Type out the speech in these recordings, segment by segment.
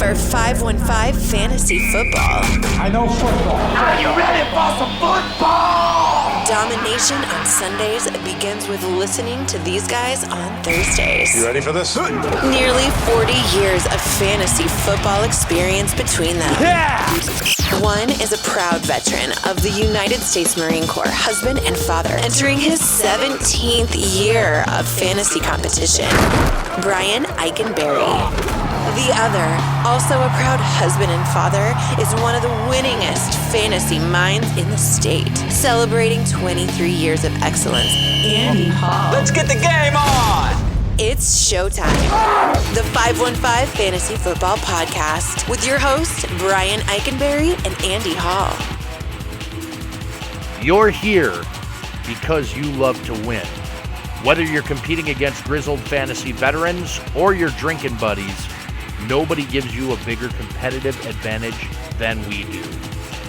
for 515 Fantasy Football. I know football. Are you ready for some football? Domination on Sundays begins with listening to these guys on Thursdays. You ready for this? Nearly 40 years of fantasy football experience between them. Yeah! One is a proud veteran of the United States Marine Corps, husband and father, entering his 17th year of fantasy competition. Brian Eikenberry. The other, also a proud husband and father, is one of the winningest fantasy minds in the state. Celebrating 23 years of excellence, Andy Hall. Let's get the game on! It's showtime. The 515 Fantasy Football Podcast with your hosts, Brian Eikenberry and Andy Hall. You're here because you love to win. Whether you're competing against grizzled fantasy veterans or your drinking buddies, nobody gives you a bigger competitive advantage than we do.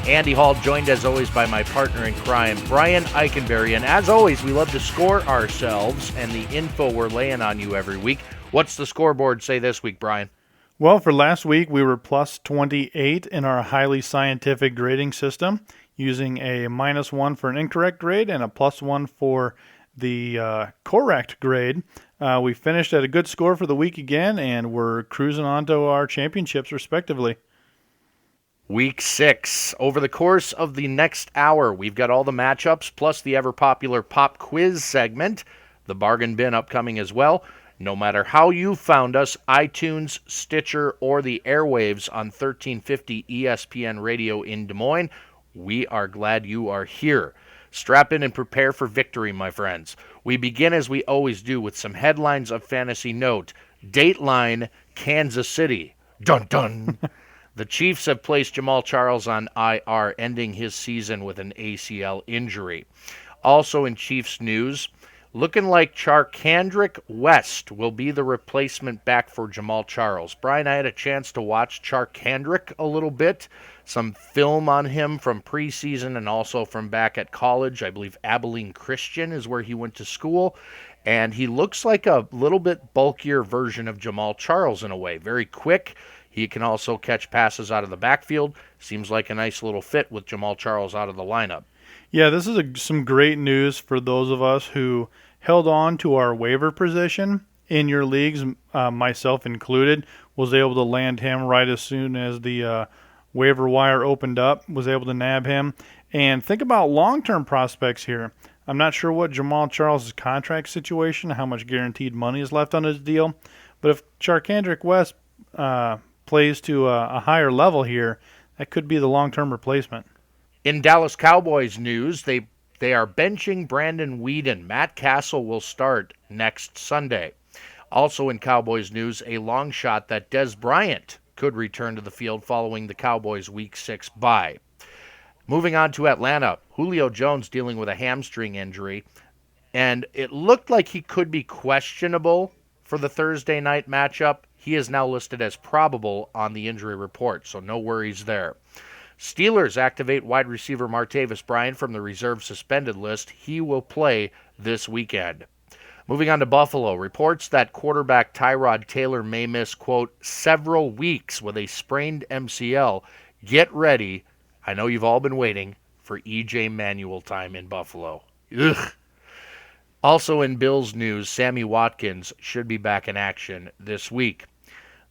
Andy Hall, joined as always by my partner in crime, Brian Eikenberry. And as always, we love to score ourselves and the info we're laying on you every week. What's the scoreboard say this week, Brian? Well, for last week, we were plus 28 in our highly scientific grading system, using a -1 for an incorrect grade and a +1 for the correct grade. We finished at a good score for the week again, and we're cruising on to our championships, respectively. Week 6. Over the course of the next hour, we've got all the matchups, plus the ever-popular pop quiz segment, the bargain bin upcoming as well. No matter how you found us, iTunes, Stitcher, or the airwaves on 1350 ESPN Radio in Des Moines, we are glad you are here. Strap in and prepare for victory, my friends. We begin, as we always do, with some headlines of fantasy note. Dateline, Kansas City. Dun dun. The Chiefs have placed Jamal Charles on IR, ending his season with an ACL injury. Also in Chiefs news, looking like Charkandrick West will be the replacement back for Jamal Charles. Brian, I had a chance to watch Charkandrick a little bit. Some film on him from preseason and also from back at college. I believe Abilene Christian is where he went to school. And he looks like a little bit bulkier version of Jamal Charles in a way. Very quick. He can also catch passes out of the backfield. Seems like a nice little fit with Jamal Charles out of the lineup. Yeah, this is some great news for those of us who held on to our waiver position in your leagues, myself included. Was able to land him right as soon as the waiver wire opened up, was able to nab him. And think about long-term prospects here. I'm not sure what Jamal Charles' contract situation, how much guaranteed money is left on his deal. But if Charkandrick West plays to a higher level here, that could be the long-term replacement. In Dallas Cowboys news, they are benching Brandon Weeden. Matt Castle will start next Sunday. Also in Cowboys news, a long shot that Des Bryant could return to the field following the Cowboys' Week 6 bye. Moving on to Atlanta, Julio Jones dealing with a hamstring injury, and it looked like he could be questionable for the Thursday night matchup. He is now listed as probable on the injury report, so no worries there. Steelers activate wide receiver Martavis Bryant from the reserve suspended list. He will play this weekend. Moving on to Buffalo, reports that quarterback Tyrod Taylor may miss, quote, several weeks with a sprained MCL. Get ready. I know you've all been waiting for E.J. Manuel time in Buffalo. Ugh. Also in Bills news, Sammy Watkins should be back in action this week.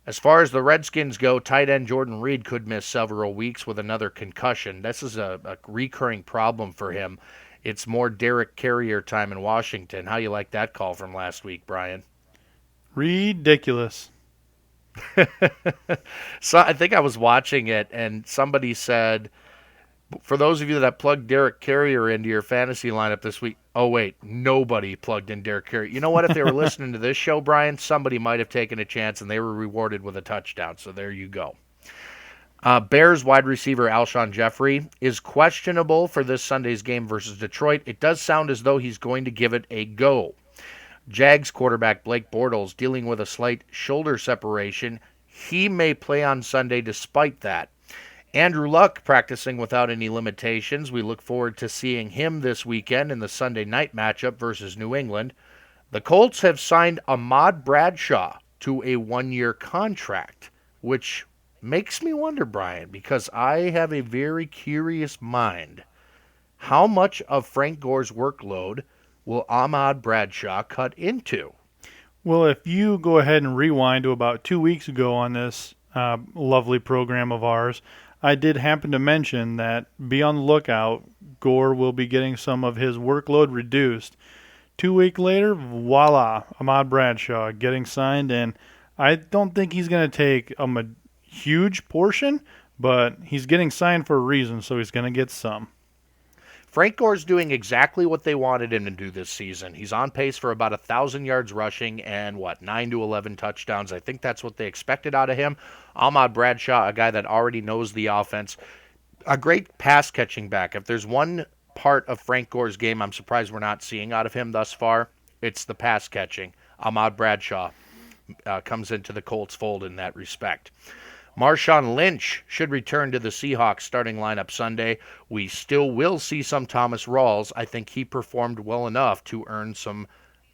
As far as the Redskins go, tight end Jordan Reed could miss several weeks with another concussion. This is a recurring problem for him. It's more Derek Carrier time in Washington. How you like that call from last week, Brian? Ridiculous. So I think I was watching it, and somebody said, for those of you that plugged Derek Carrier into your fantasy lineup this week, oh, wait, nobody plugged in Derek Carrier. You know what? If they were listening to this show, Brian, somebody might have taken a chance, and they were rewarded with a touchdown. So there you go. Bears wide receiver Alshon Jeffrey is questionable for this Sunday's game versus Detroit. It does sound as though he's going to give it a go. Jags quarterback Blake Bortles dealing with a slight shoulder separation. He may play on Sunday despite that. Andrew Luck practicing without any limitations. We look forward to seeing him this weekend in the Sunday night matchup versus New England. The Colts have signed Ahmad Bradshaw to a one-year contract, which makes me wonder, Brian, because I have a very curious mind. How much of Frank Gore's workload will Ahmad Bradshaw cut into? Well, if you go ahead and rewind to about 2 weeks ago on this lovely program of ours, I did happen to mention that be on the lookout. Gore will be getting some of his workload reduced. 2 weeks later, voila, Ahmad Bradshaw getting signed, and I don't think he's going to take a huge portion, but he's getting signed for a reason, so he's going to get some. Frank Gore's doing exactly what they wanted him to do this season. He's on pace for about 1,000 yards rushing and, 9 to 11 touchdowns. I think that's what they expected out of him. Ahmad Bradshaw, a guy that already knows the offense, a great pass-catching back. If there's one part of Frank Gore's game I'm surprised we're not seeing out of him thus far, it's the pass-catching. Ahmad Bradshaw comes into the Colts fold in that respect. Marshawn Lynch should return to the Seahawks starting lineup Sunday. We still will see some Thomas Rawls. I think he performed well enough to earn some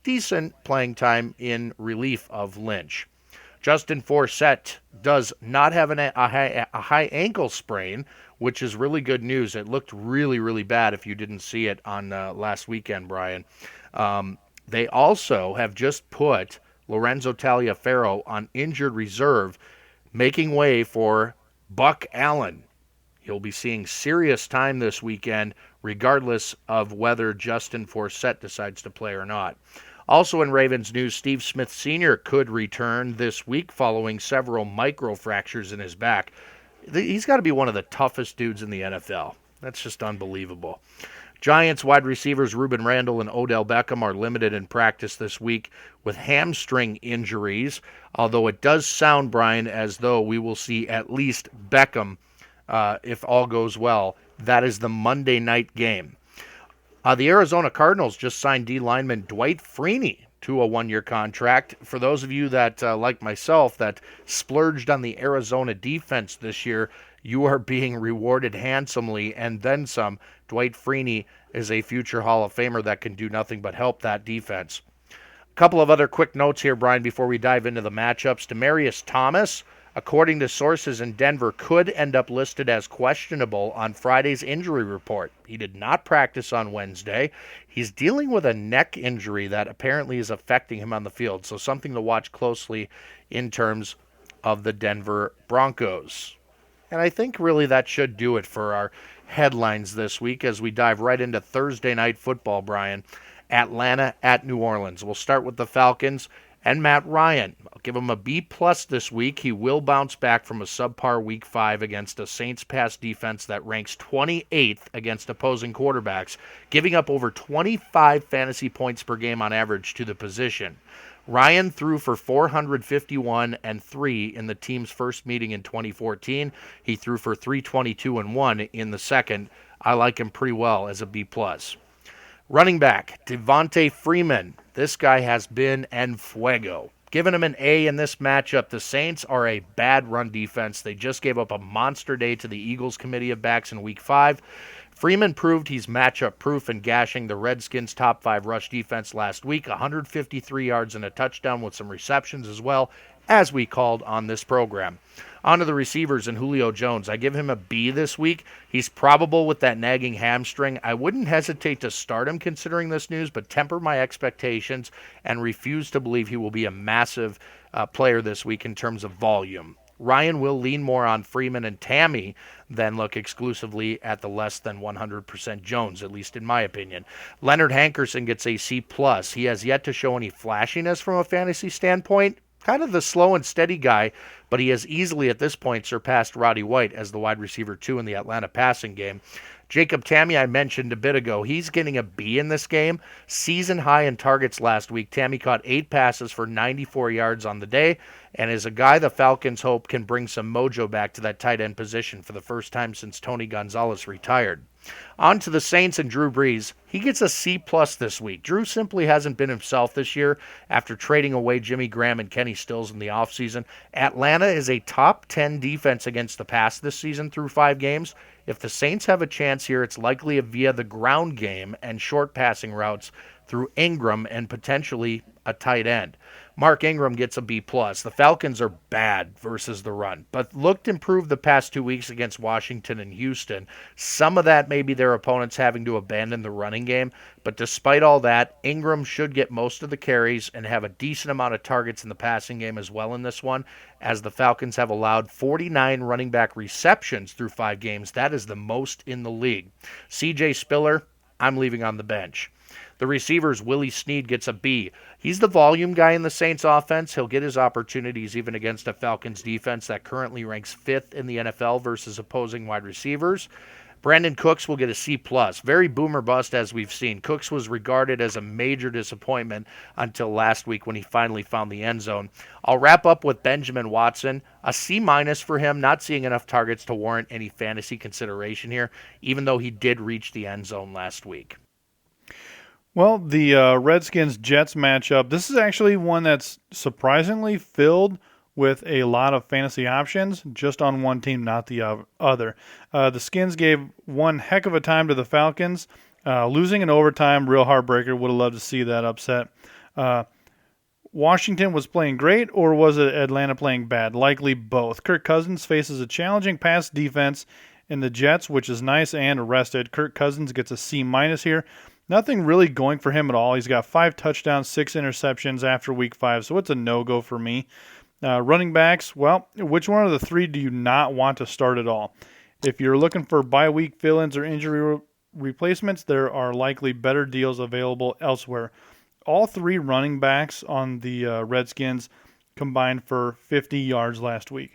decent playing time in relief of Lynch. Justin Forsett does not have a high ankle sprain, which is really good news. It looked really, really bad if you didn't see it on last weekend, Brian. They also have just put Lorenzo Taliaferro on injured reserve, making way for Buck Allen. He'll be seeing serious time this weekend, regardless of whether Justin Forsett decides to play or not. Also in Ravens news, Steve Smith Sr. could return this week following several microfractures in his back. He's got to be one of the toughest dudes in the NFL. That's just unbelievable. Giants wide receivers Reuben Randall and Odell Beckham are limited in practice this week with hamstring injuries, although it does sound, Brian, as though we will see at least Beckham if all goes well. That is the Monday night game. The Arizona Cardinals just signed D lineman Dwight Freeney to a one-year contract. For those of you that, like myself, that splurged on the Arizona defense this year, you are being rewarded handsomely and then some. Dwight Freeney is a future Hall of Famer that can do nothing but help that defense. A couple of other quick notes here, Brian, before we dive into the matchups. Demaryius Thomas, according to sources in Denver, could end up listed as questionable on Friday's injury report. He did not practice on Wednesday. He's dealing with a neck injury that apparently is affecting him on the field, so something to watch closely in terms of the Denver Broncos. And I think really that should do it for our headlines this week as we dive right into Thursday night football, Brian. Atlanta at New Orleans. We'll start with the Falcons and Matt Ryan. I'll give him a B+ this week. He will bounce back from a subpar Week 5 against a Saints pass defense that ranks 28th against opposing quarterbacks, giving up over 25 fantasy points per game on average to the position. Ryan threw for 451 and 3 in the team's first meeting in 2014. He threw for 322 and 1 in the second. I like him pretty well as a B+. Running back, Devontae Freeman. This guy has been en fuego. Giving him an A in this matchup. The Saints are a bad run defense. They just gave up a monster day to the Eagles committee of backs in Week 5. Freeman proved he's matchup proof in gashing the Redskins' top 5 rush defense last week. 153 yards and a touchdown with some receptions as well, as we called on this program. On to the receivers and Julio Jones. I give him a B this week. He's probable with that nagging hamstring. I wouldn't hesitate to start him considering this news, but temper my expectations and refuse to believe he will be a massive player this week in terms of volume. Ryan will lean more on Freeman and Tammy than look exclusively at the less than 100% Jones, at least in my opinion. Leonard Hankerson gets a C+. He has yet to show any flashiness from a fantasy standpoint. Kind of the slow and steady guy, but he has easily at this point surpassed Roddy White as the wide receiver 2 in the Atlanta passing game. Jacob Tamme, I mentioned a bit ago, he's getting a B in this game. Season high in targets last week. Tamme caught 8 passes for 94 yards on the day and is a guy the Falcons hope can bring some mojo back to that tight end position for the first time since Tony Gonzalez retired. On to the Saints and Drew Brees. He gets a C+ this week. Drew simply hasn't been himself this year after trading away Jimmy Graham and Kenny Stills in the offseason. Atlanta is a top 10 defense against the pass this season through 5 games. If the Saints have a chance here, it's likely via the ground game and short passing routes through Ingram and potentially a tight end. Mark Ingram gets a B+. The Falcons are bad versus the run, but looked improved the past 2 weeks against Washington and Houston. Some of that may be their opponents having to abandon the running game, but despite all that, Ingram should get most of the carries and have a decent amount of targets in the passing game as well in this one, as the Falcons have allowed 49 running back receptions through 5 games. That is the most in the league. CJ Spiller, I'm leaving on the bench. The receivers, Willie Snead gets a B. He's the volume guy in the Saints offense. He'll get his opportunities even against a Falcons defense that currently ranks 5th in the NFL versus opposing wide receivers. Brandon Cooks will get a C+. Very boomer bust as we've seen. Cooks was regarded as a major disappointment until last week when he finally found the end zone. I'll wrap up with Benjamin Watson. A C- for him, not seeing enough targets to warrant any fantasy consideration here, even though he did reach the end zone last week. Well, the Redskins-Jets matchup, this is actually one that's surprisingly filled with a lot of fantasy options, just on one team, not the other. The Skins gave one heck of a time to the Falcons, losing in overtime, real heartbreaker. Would have loved to see that upset. Washington was playing great, or was it Atlanta playing bad? Likely both. Kirk Cousins faces a challenging pass defense in the Jets, which is nice and arrested. Kirk Cousins gets a C- here. Nothing really going for him at all. He's got 5 touchdowns, 6 interceptions after week 5, so it's a no-go for me. Running backs, well, which one of the 3 do you not want to start at all? If you're looking for bye-week fill-ins or injury replacements, there are likely better deals available elsewhere. All 3 running backs on the Redskins combined for 50 yards last week.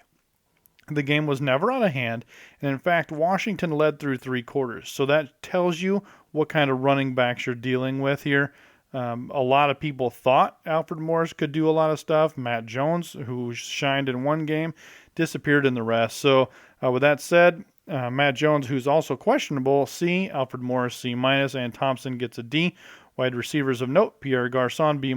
The game was never out of hand, and in fact, Washington led through 3 quarters. So that tells you what kind of running backs you're dealing with here. A lot of people thought Alfred Morris could do a lot of stuff. Matt Jones, who shined in one game, disappeared in the rest. So with that said, Matt Jones, who's also questionable, C. Alfred Morris, C-, and Thompson gets a D. Wide receivers of note, Pierre Garçon, B-.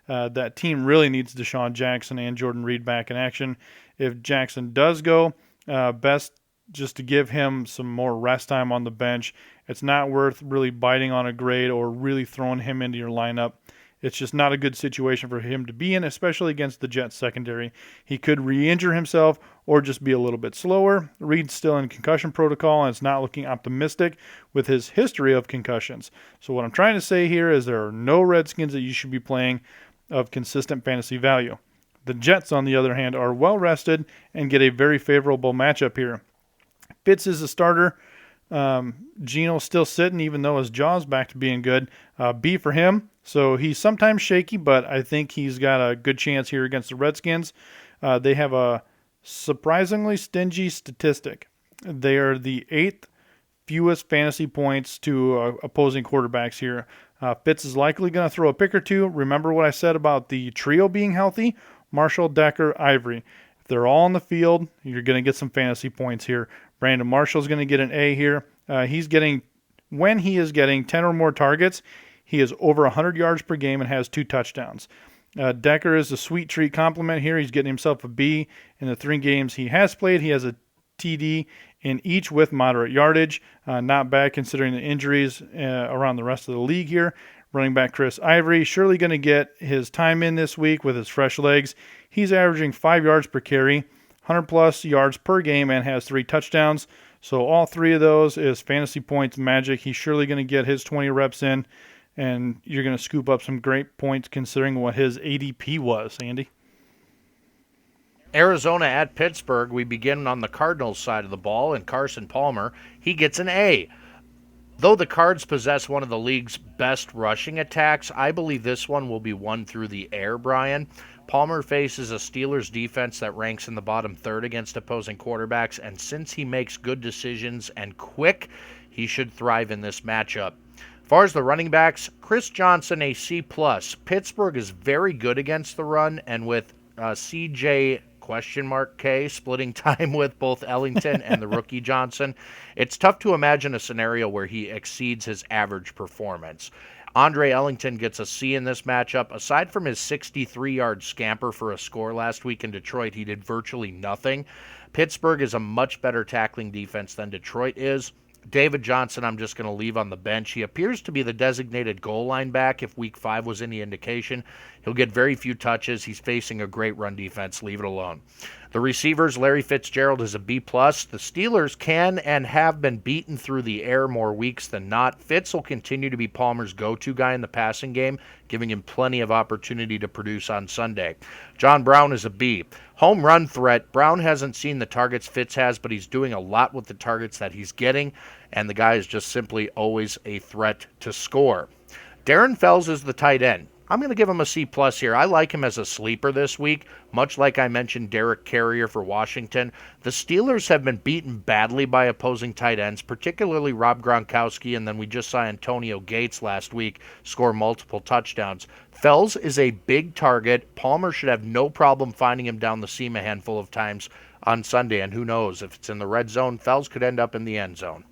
That team really needs Deshaun Jackson and Jordan Reed back in action. If Jackson does go, best just to give him some more rest time on the bench. It's not worth really biting on a grade or really throwing him into your lineup. It's just not a good situation for him to be in, especially against the Jets secondary. He could re-injure himself or just be a little bit slower. Reed's still in concussion protocol, and it's not looking optimistic with his history of concussions. So what I'm trying to say here is there are no Redskins that you should be playing of consistent fantasy value. The Jets, on the other hand, are well rested and get a very favorable matchup here. Fitz is a starter. Geno's still sitting, even though his jaw's back to being good. B for him. So he's sometimes shaky, but I think he's got a good chance here against the Redskins. They have a surprisingly stingy statistic. They are the 8th fewest fantasy points to opposing quarterbacks here. Fitz is likely going to throw a pick or 2. Remember what I said about the trio being healthy? Marshall, Decker, Ivory. If they're all on the field, you're going to get some fantasy points here. Brandon Marshall's going to get an A here. When he is getting 10 or more targets, he is over 100 yards per game and has 2 touchdowns. Decker is a sweet treat compliment here. He's getting himself a B in the 3 games he has played. He has a TD in each with moderate yardage. Not bad considering the injuries around the rest of the league here. Running back Chris Ivory, surely going to get his time in this week with his fresh legs. He's averaging 5 yards per carry, 100-plus yards per game, and has 3 touchdowns. So all 3 of those is fantasy points magic. He's surely going to get his 20 reps in, and you're going to scoop up some great points considering what his ADP was, Andy. Arizona at Pittsburgh. We begin on the Cardinals side of the ball, and Carson Palmer, he gets an A. Though the Cards possess one of the league's best rushing attacks, I believe this one will be won through the air, Brian. Palmer faces a Steelers defense that ranks in the bottom 3rd against opposing quarterbacks, and since he makes good decisions and quick, he should thrive in this matchup. As far as the running backs, Chris Johnson, a C+. Pittsburgh is very good against the run, and with CJ K splitting time with both Ellington and the rookie Johnson, it's tough to imagine a scenario where he exceeds his average performance. Andre Ellington gets a C in this matchup. Aside from his 63-yard scamper for a score last week in Detroit, he did virtually nothing. Pittsburgh is a much better tackling defense than Detroit is. David Johnson, I'm just going to leave on the bench. He appears to be the designated goal line back if Week 5 was any indication. He'll get very few touches. He's facing a great run defense. Leave it alone. The receivers, Larry Fitzgerald is a B+. The Steelers can and have been beaten through the air more weeks than not. Fitz will continue to be Palmer's go-to guy in the passing game, giving him plenty of opportunity to produce on Sunday. John Brown is a B. Home run threat. Brown hasn't seen the targets Fitz has, but he's doing a lot with the targets that he's getting, and the guy is just simply always a threat to score. Darren Fells is the tight end. I'm going to give him a C+ here. I like him as a sleeper this week, much like I mentioned Derek Carrier for Washington. The Steelers have been beaten badly by opposing tight ends, particularly Rob Gronkowski, and then we just saw Antonio Gates last week score multiple touchdowns. Fells is a big target. Palmer should have no problem finding him down the seam a handful of times on Sunday, and who knows, if it's in the red zone, Fells could end up in the end zone.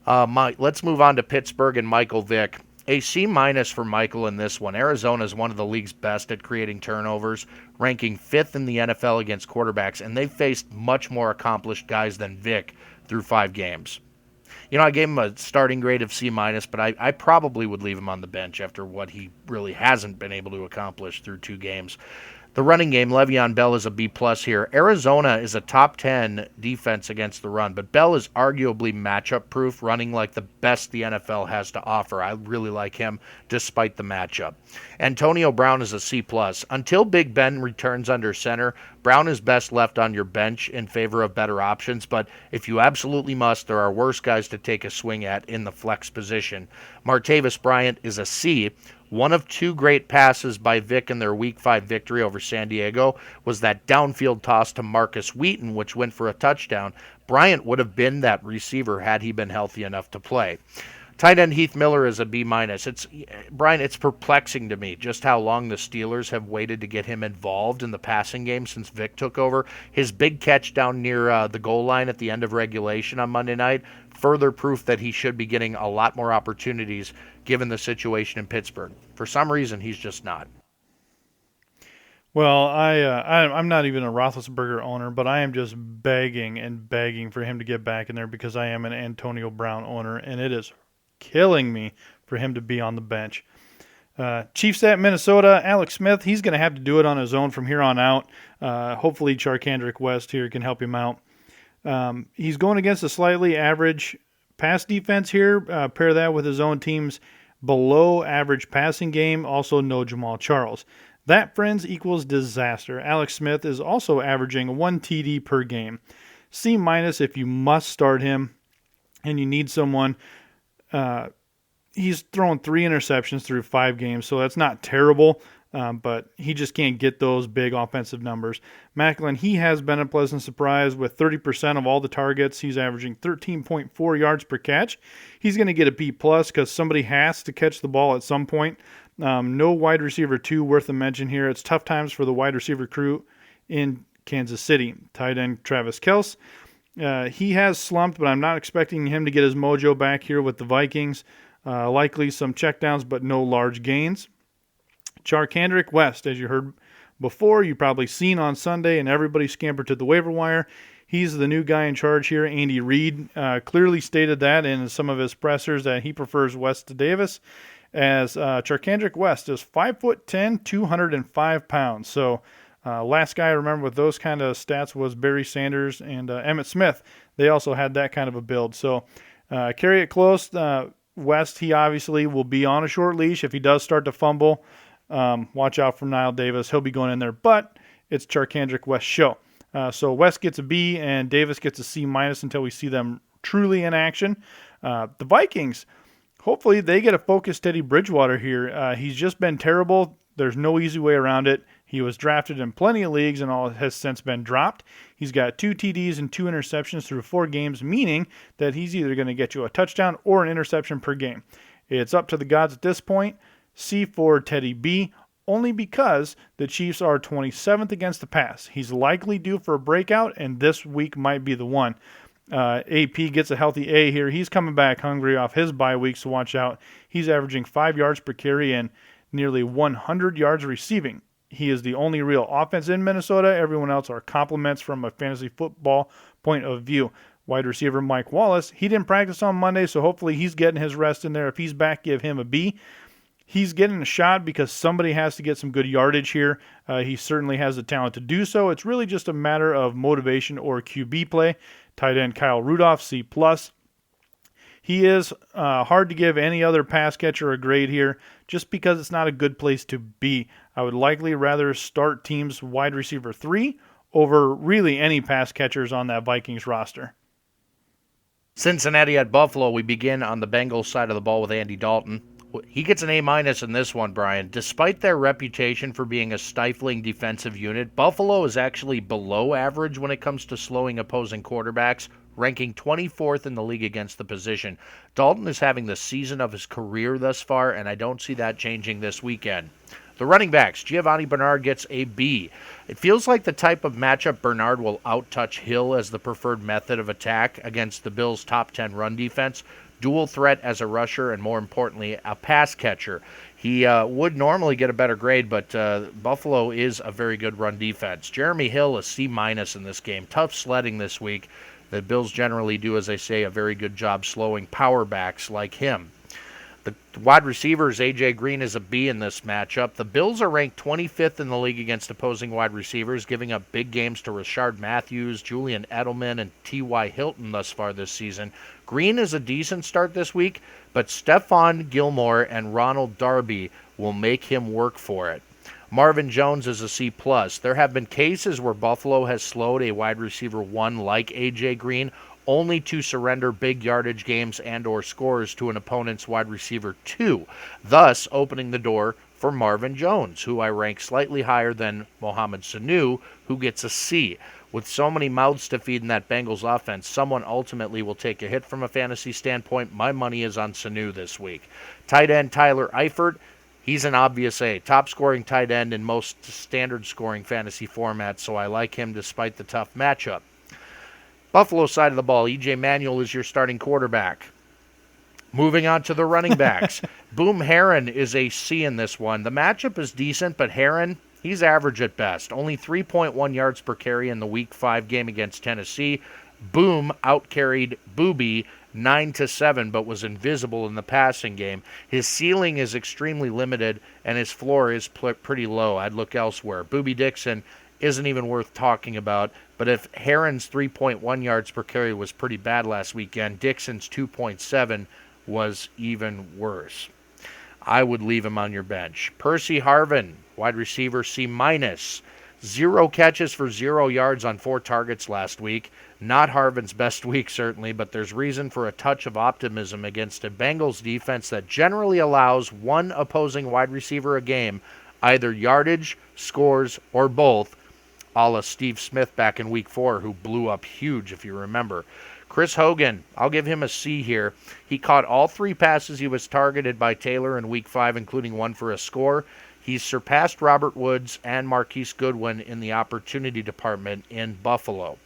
Let's move on to Pittsburgh and Michael Vick. A C- for Michael in this one. Arizona is one of the league's best at creating turnovers, ranking 5th in the NFL against quarterbacks, and they've faced much more accomplished guys than Vick through 5 games. I gave him a starting grade of C-, but I probably would leave him on the bench after what he really hasn't been able to accomplish through 2 games. The running game, Le'Veon Bell is a B+ here. Arizona is a top 10 defense against the run, but Bell is arguably matchup-proof, running like the best the NFL has to offer. I really like him despite the matchup. Antonio Brown is a C+. Until Big Ben returns under center, Brown is best left on your bench in favor of better options, but if you absolutely must, there are worse guys to take a swing at in the flex position. Martavis Bryant is a C. One of 2 great passes by Vick in their Week 5 victory over San Diego was that downfield toss to Marcus Wheaton, which went for a touchdown. Bryant would have been that receiver had he been healthy enough to play. Tight end Heath Miller is a B-. It's perplexing to me just how long the Steelers have waited to get him involved in the passing game since Vick took over. His big catch down near the goal line at the end of regulation on Monday night, further proof that he should be getting a lot more opportunities given the situation in Pittsburgh. For some reason, he's just not. Well, I'm not even a Roethlisberger owner, but I am just begging and begging for him to get back in there because I am an Antonio Brown owner, and it is killing me for him to be on the bench. Chiefs at Minnesota, Alex Smith, he's going to have to do it on his own from here on out. Hopefully Charkandrick West here can help him out. He's going against a slightly average pass defense here. Pair that with his own team's below average passing game. Also no Jamal Charles. That, friends, equals disaster. Alex Smith is also averaging 1 TD per game. C- if you must start him and you need someone. He's thrown 3 interceptions through 5 games, so that's not terrible, but he just can't get those big offensive numbers. Macklin, he has been a pleasant surprise with 30% of all the targets. He's averaging 13.4 yards per catch. He's going to get a B+ because somebody has to catch the ball at some point. No wide receiver 2 worth a mention here. It's tough times for the wide receiver crew in Kansas City. Tight end Travis Kelce. He has slumped, but I'm not expecting him to get his mojo back here with the Vikings. Likely some checkdowns, but no large gains. Charkandrick West, as you heard before, you probably seen on Sunday, and everybody scampered to the waiver wire. He's the new guy in charge here. Andy Reid clearly stated that in some of his pressers that he prefers West to Davis, as Charkandrick West is 5'10", 205 pounds. So last guy I remember with those kind of stats was Barry Sanders and Emmitt Smith. They also had that kind of a build. So carry it close. West, he obviously will be on a short leash. If he does start to fumble, watch out for Nile Davis. He'll be going in there, but it's Charkandrick West show. So West gets a B and Davis gets a C- until we see them truly in action. The Vikings, hopefully they get a focused Teddy Bridgewater here. He's just been terrible. There's no easy way around it. He was drafted in plenty of leagues and all has since been dropped. He's got 2 TDs and 2 interceptions through 4 games, meaning that he's either going to get you a touchdown or an interception per game. It's up to the gods at this point. C for Teddy B, only because the Chiefs are 27th against the pass. He's likely due for a breakout, and this week might be the one. AP gets a healthy A here. He's coming back hungry off his bye week, so watch out. He's averaging 5 yards per carry and nearly 100 yards receiving. He is the only real offense in Minnesota. Everyone else are compliments from a fantasy football point of view. Wide receiver Mike Wallace, he didn't practice on Monday, so hopefully he's getting his rest in there. If he's back, give him a B. He's getting a shot because somebody has to get some good yardage here. He certainly has the talent to do so. It's really just a matter of motivation or QB play. Tight end Kyle Rudolph, C+. He is hard to give any other pass catcher a grade here just because it's not a good place to be. I would likely rather start teams wide receiver 3 over really any pass catchers on that Vikings roster. Cincinnati at Buffalo. We begin on the Bengals side of the ball with Andy Dalton. He gets an A- in this one, Brian. Despite their reputation for being a stifling defensive unit, Buffalo is actually below average when it comes to slowing opposing quarterbacks, ranking 24th in the league against the position. Dalton is having the season of his career thus far, and I don't see that changing this weekend. The running backs, Giovanni Bernard gets a B. It feels like the type of matchup Bernard will outtouch Hill as the preferred method of attack against the Bills' top 10 run defense. Dual threat as a rusher, and more importantly, a pass catcher. He would normally get a better grade, but Buffalo is a very good run defense. Jeremy Hill, a C- in this game. Tough sledding this week. The Bills generally do, as I say, a very good job slowing power backs like him. The wide receivers, A.J. Green is a B in this matchup. The Bills are ranked 25th in the league against opposing wide receivers, giving up big games to Rashard Matthews, Julian Edelman, and T.Y. Hilton thus far this season. Green is a decent start this week, but Stephon Gilmore and Ronald Darby will make him work for it. Marvin Jones is a C+. There have been cases where Buffalo has slowed a wide receiver 1 like A.J. Green, only to surrender big yardage games and or scores to an opponent's wide receiver 2, thus opening the door for Marvin Jones, who I rank slightly higher than Mohamed Sanu, who gets a C. With so many mouths to feed in that Bengals offense, someone ultimately will take a hit from a fantasy standpoint. My money is on Sanu this week. Tight end Tyler Eifert, he's an obvious A. Top scoring tight end in most standard scoring fantasy formats, so I like him despite the tough matchup. Buffalo side of the ball, E.J. Manuel is your starting quarterback. Moving on to the running backs. Boom Herron is a C in this one. The matchup is decent, but Herron, he's average at best. Only 3.1 yards per carry in the Week 5 game against Tennessee. Boom outcarried Booby 9-7, but was invisible in the passing game. His ceiling is extremely limited, and his floor is pretty low. I'd look elsewhere. Booby Dixon isn't even worth talking about, but if Herron's 3.1 yards per carry was pretty bad last weekend, Dixon's 2.7 was even worse. I would leave him on your bench. Percy Harvin, wide receiver, C-. 0 catches for 0 yards on 4 targets last week. Not Harvin's best week, certainly, but there's reason for a touch of optimism against a Bengals defense that generally allows one opposing wide receiver a game, either yardage, scores, or both, a la Steve Smith back in Week 4, who blew up huge, if you remember. Chris Hogan, I'll give him a C here. He caught all 3 passes he was targeted by Taylor in Week 5, including one for a score. He's surpassed Robert Woods and Marquise Goodwin in the opportunity department in Buffalo.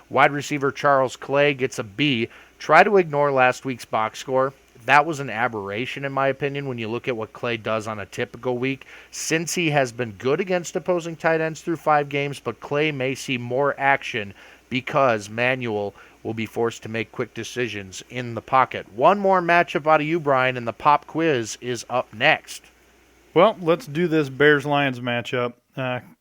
Wide receiver Charles Clay gets a B. Try to ignore last week's box score. That was an aberration, in my opinion, when you look at what Clay does on a typical week. Since he has been good against opposing tight ends through 5 games, but Clay may see more action because Manuel will be forced to make quick decisions in the pocket. One more matchup out of you, Brian, and the pop quiz is up next. Well, let's do this Bears-Lions matchup.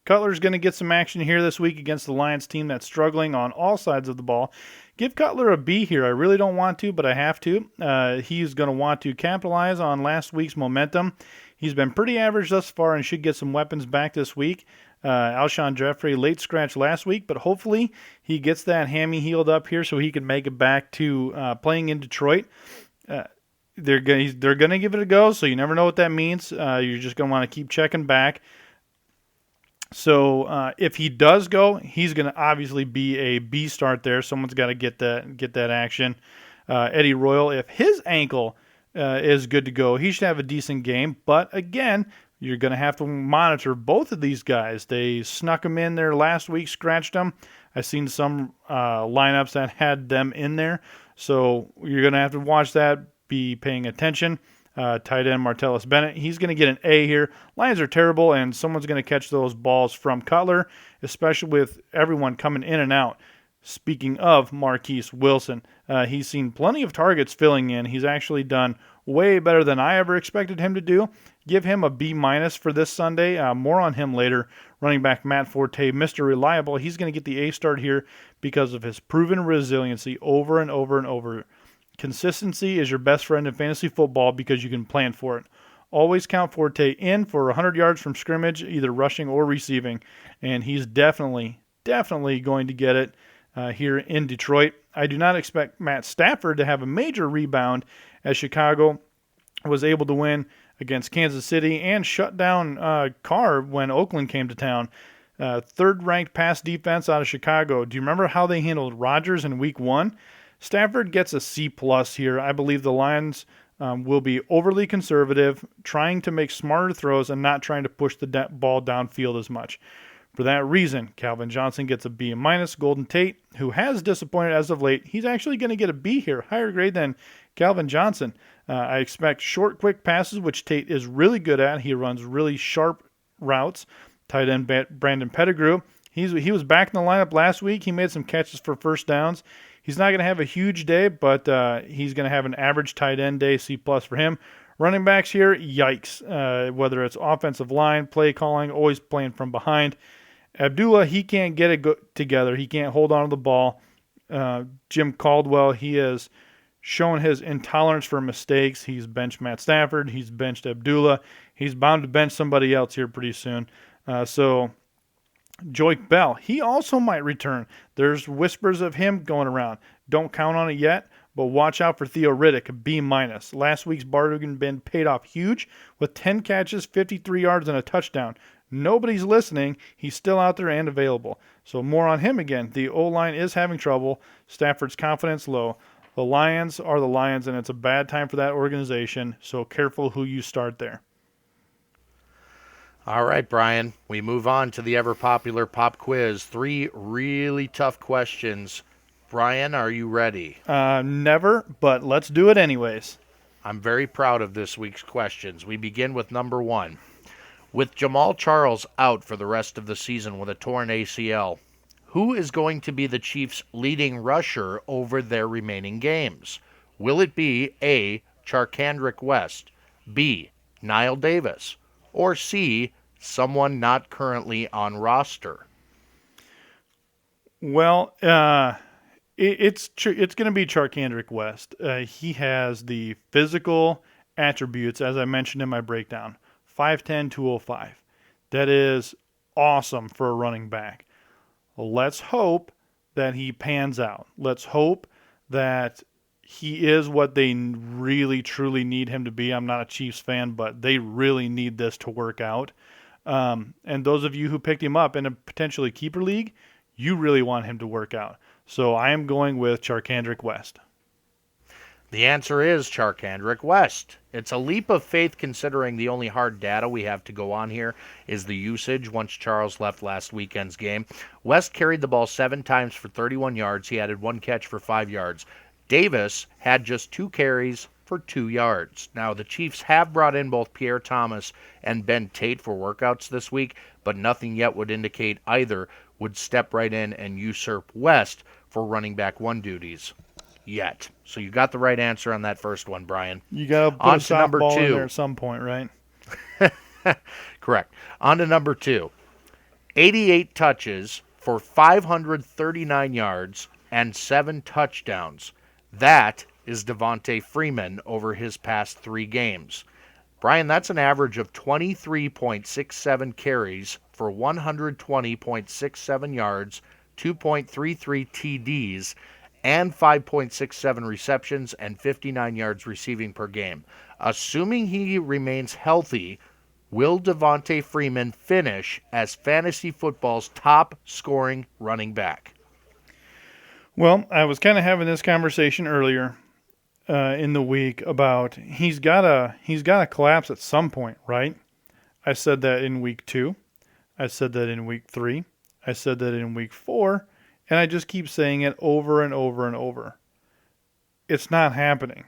Cutler's going to get some action here this week against the Lions team that's struggling on all sides of the ball. Give Cutler a B here. I really don't want to, but I have to. He's going to want to capitalize on last week's momentum. He's been pretty average thus far and should get some weapons back this week. Alshon Jeffrey late scratch last week, but hopefully he gets that hammy healed up here so he can make it back to playing in Detroit. They're going to give it a go, so you never know what that means. You're just going to want to keep checking back. So if he does go, he's going to obviously be a B start there. Someone's got to get that action. Eddie Royal, if his ankle is good to go, he should have a decent game. But again, you're going to have to monitor both of these guys. They snuck them in there last week, scratched them. I've seen some lineups that had them in there. So you're going to have to watch that, be paying attention. Tight end Martellus Bennett, he's going to get an A here. Lions are terrible, and someone's going to catch those balls from Cutler, especially with everyone coming in and out. Speaking of Marquise Wilson, he's seen plenty of targets filling in. He's actually done way better than I ever expected him to do. Give him a B- for this Sunday. More on him later. Running back Matt Forte, Mr. Reliable. He's going to get the A start here because of his proven resiliency over and over and over. Consistency is your best friend in fantasy football because you can plan for it. Always count Forte in for 100 yards from scrimmage, either rushing or receiving, and he's definitely going to get it here in Detroit. I do not expect Matt Stafford to have a major rebound as Chicago was able to win against Kansas City and shut down Carr when Oakland came to town. Third-ranked pass defense out of Chicago. Do you remember how they handled Rodgers in Week 1? Stafford gets a C+ here. I believe the Lions will be overly conservative, trying to make smarter throws and not trying to push the ball downfield as much. For that reason, Calvin Johnson gets a B-. Golden Tate, who has disappointed as of late, he's actually going to get a B here, higher grade than Calvin Johnson. I expect short, quick passes, which Tate is really good at. He runs really sharp routes. Tight end Brandon Pettigrew, he was back in the lineup last week. He made some catches for first downs. He's not going to have a huge day, but he's going to have an average tight end day, C+ for him. Running backs here, yikes. Whether it's offensive line, play calling, always playing from behind. Abdullah, he can't get it together. He can't hold on to the ball. Jim Caldwell, he has shown his intolerance for mistakes. He's benched Matt Stafford. He's benched Abdullah. He's bound to bench somebody else here pretty soon. So Joique Bell, he also might return. There's whispers of him going around. Don't count on it yet, but watch out for Theo Riddick, B-. Last week's bargain bin paid off huge with 10 catches, 53 yards, and a touchdown. Nobody's listening. He's still out there and available. So more on him again. The O-line is having trouble. Stafford's confidence low. The Lions are the Lions, and it's a bad time for that organization. So careful who you start there. All right, Brian. We move on to the ever-popular pop quiz. 3 really tough questions. Brian, are you ready? Never, but let's do it anyways. I'm very proud of this week's questions. We begin with number 1. With Jamal Charles out for the rest of the season with a torn ACL, who is going to be the Chiefs' leading rusher over their remaining games? Will it be A, Charcandrick West, B, Niall Davis, or C, someone not currently on roster? Well, it's going to be Charcandrick West. He has the physical attributes, as I mentioned in my breakdown. 5'10", 205. That is awesome for a running back. Let's hope that he pans out. Let's hope that he is what they really, truly need him to be. I'm not a Chiefs fan, but they really need this to work out. And those of you who picked him up in a potentially keeper league, you really want him to work out. So I am going with Charcandrick West. The answer is Charcandrick West. It's a leap of faith considering the only hard data we have to go on here is the usage once Charles left last weekend's game. West carried the ball 7 times for 31 yards. He added 1 catch for 5 yards. Davis had just 2 carries for 2 yards. Now, the Chiefs have brought in both Pierre Thomas and Ben Tate for workouts this week, but nothing yet would indicate either would step right in and usurp West for running back 1 duties. Yet. So you got the right answer on that first one, Brian. You got to put a softball in there at some point, right? Correct. On to number 2. 88 touches for 539 yards and 7 touchdowns. That is Devontae Freeman over his past 3 games. Brian, that's an average of 23.67 carries for 120.67 yards, 2.33 TDs, and 5.67 receptions and 59 yards receiving per game. Assuming he remains healthy, will Devontae Freeman finish as fantasy football's top scoring running back? Well, I was kind of having this conversation earlier in the week about he's got to collapse at some point, right? I said that in week 2. I said that in week 3. I said that in week 4. And I just keep saying it over and over and over. It's not happening.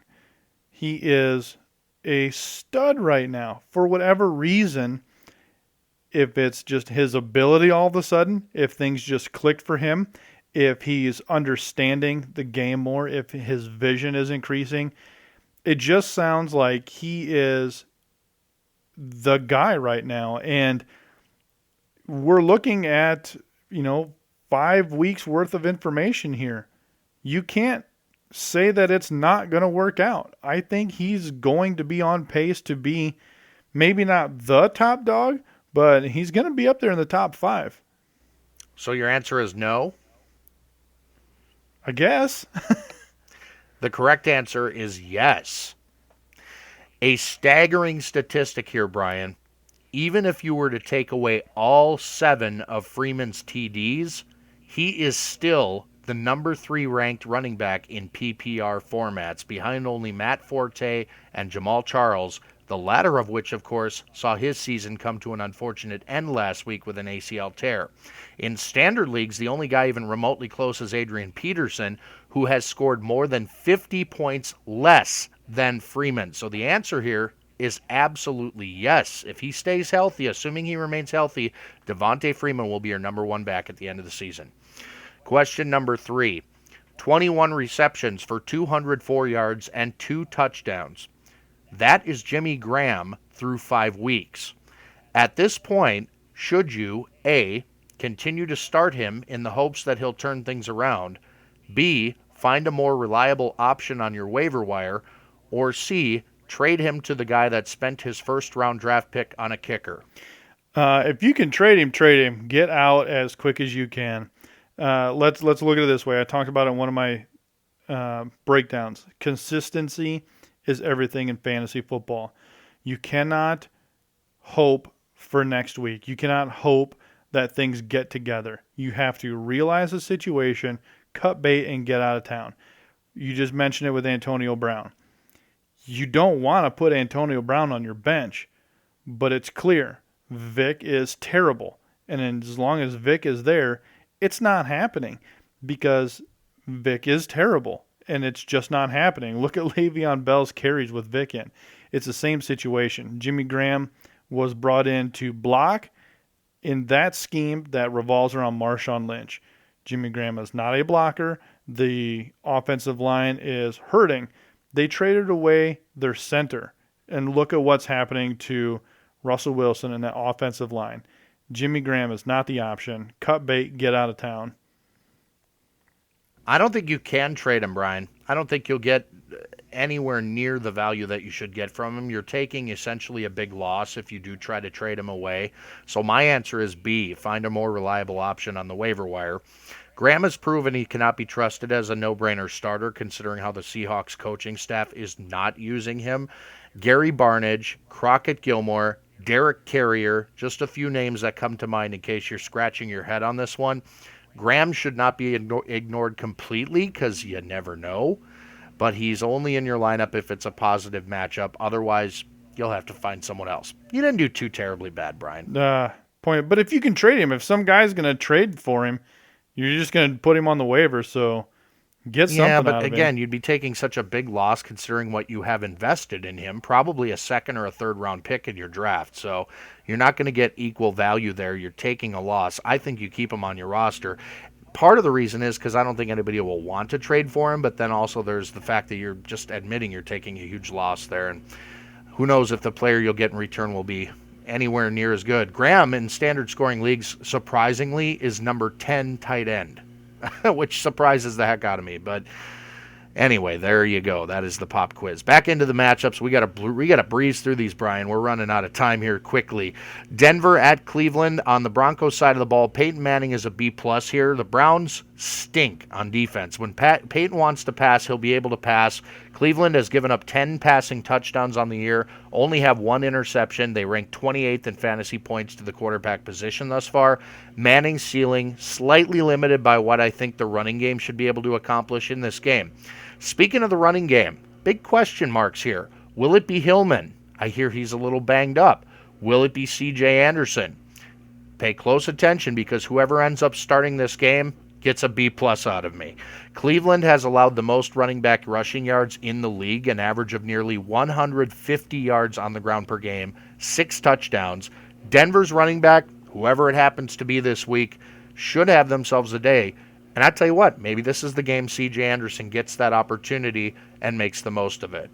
He is a stud right now. For whatever reason, if it's just his ability all of a sudden, if things just clicked for him, if he's understanding the game more, if his vision is increasing. It just sounds like he is the guy right now. And we're looking at, 5 weeks worth of information here. You can't say that it's not going to work out. I think he's going to be on pace to be maybe not the top dog, but he's going to be up there in the top 5. So your answer is no? I guess. The correct answer is yes. A staggering statistic here, Brian. Even if you were to take away all 7 of Freeman's TDs, he is still the number 3 ranked running back in PPR formats, behind only Matt Forte and Jamal Charles, the latter of which, of course, saw his season come to an unfortunate end last week with an ACL tear. In standard leagues, the only guy even remotely close is Adrian Peterson, who has scored more than 50 points less than Freeman. So the answer here is absolutely yes. If he stays healthy, assuming he remains healthy, Devontae Freeman will be your number 1 back at the end of the season. Question number 3. 21 receptions for 204 yards and 2 touchdowns. That is Jimmy Graham through 5 weeks. At this point, should you, A, continue to start him in the hopes that he'll turn things around, B, find a more reliable option on your waiver wire, or C, trade him to the guy that spent his first-round draft pick on a kicker? If you can trade him, trade him. Get out as quick as you can. Let's look at it this way. I talked about it in one of my breakdowns. Consistency is everything in fantasy football. You cannot hope for next week. You cannot hope that things get together. You have to realize the situation, cut bait, and get out of town. You just mentioned it with Antonio Brown. You don't want to put Antonio Brown on your bench, but it's clear Vic is terrible. And as long as Vic is there, it's not happening because Vic is terrible. And it's just not happening. Look at Le'Veon Bell's carries with Vic in. It's the same situation. Jimmy Graham was brought in to block in that scheme that revolves around Marshawn Lynch. Jimmy Graham is not a blocker. The offensive line is hurting. They traded away their center. And look at what's happening to Russell Wilson and that offensive line. Jimmy Graham is not the option. Cut bait, get out of town. I don't think you can trade him, Brian. I don't think you'll get anywhere near the value that you should get from him. You're taking essentially a big loss if you do try to trade him away. So my answer is B, find a more reliable option on the waiver wire. Graham has proven he cannot be trusted as a no-brainer starter, considering how the Seahawks coaching staff is not using him. Gary Barnidge, Crockett Gilmore, Derek Carrier, just a few names that come to mind in case you're scratching your head on this one. Graham should not be ignored completely because you never know, but he's only in your lineup if it's a positive matchup. Otherwise, you'll have to find someone else. You didn't do too terribly bad, Brian. But if you can trade him, if some guy's going to trade for him, you're just going to put him on the waiver, so get something out of him. Yeah, but again, you'd be taking such a big loss considering what you have invested in him, probably a second or a third round pick in your draft. So you're not going to get equal value there. You're taking a loss. I think you keep him on your roster. Part of the reason is because I don't think anybody will want to trade for him, but then also there's the fact that you're just admitting you're taking a huge loss there, and who knows if the player you'll get in return will be anywhere near as good. Graham, in standard scoring leagues, surprisingly, is number 10 tight end, which surprises the heck out of me. But anyway, there you go. That is the pop quiz. Back into the matchups. We got to breeze through these, Brian. We're running out of time here quickly. Denver at Cleveland. On the Broncos side of the ball, Peyton Manning is a B+ here. The Browns stink on defense. When Peyton wants to pass, he'll be able to pass. Cleveland has given up 10 passing touchdowns on the year, only have 1 interception. They rank 28th in fantasy points to the quarterback position thus far. Manning's ceiling slightly limited by what I think the running game should be able to accomplish in this game. Speaking of the running game, big question marks here. Will it be Hillman? I hear he's a little banged up. Will it be C.J. Anderson? Pay close attention because whoever ends up starting this game gets a B+ out of me. Cleveland has allowed the most running back rushing yards in the league, an average of nearly 150 yards on the ground per game, 6 touchdowns. Denver's running back, whoever it happens to be this week, should have themselves a day. And I tell you what, maybe this is the game C.J. Anderson gets that opportunity and makes the most of it.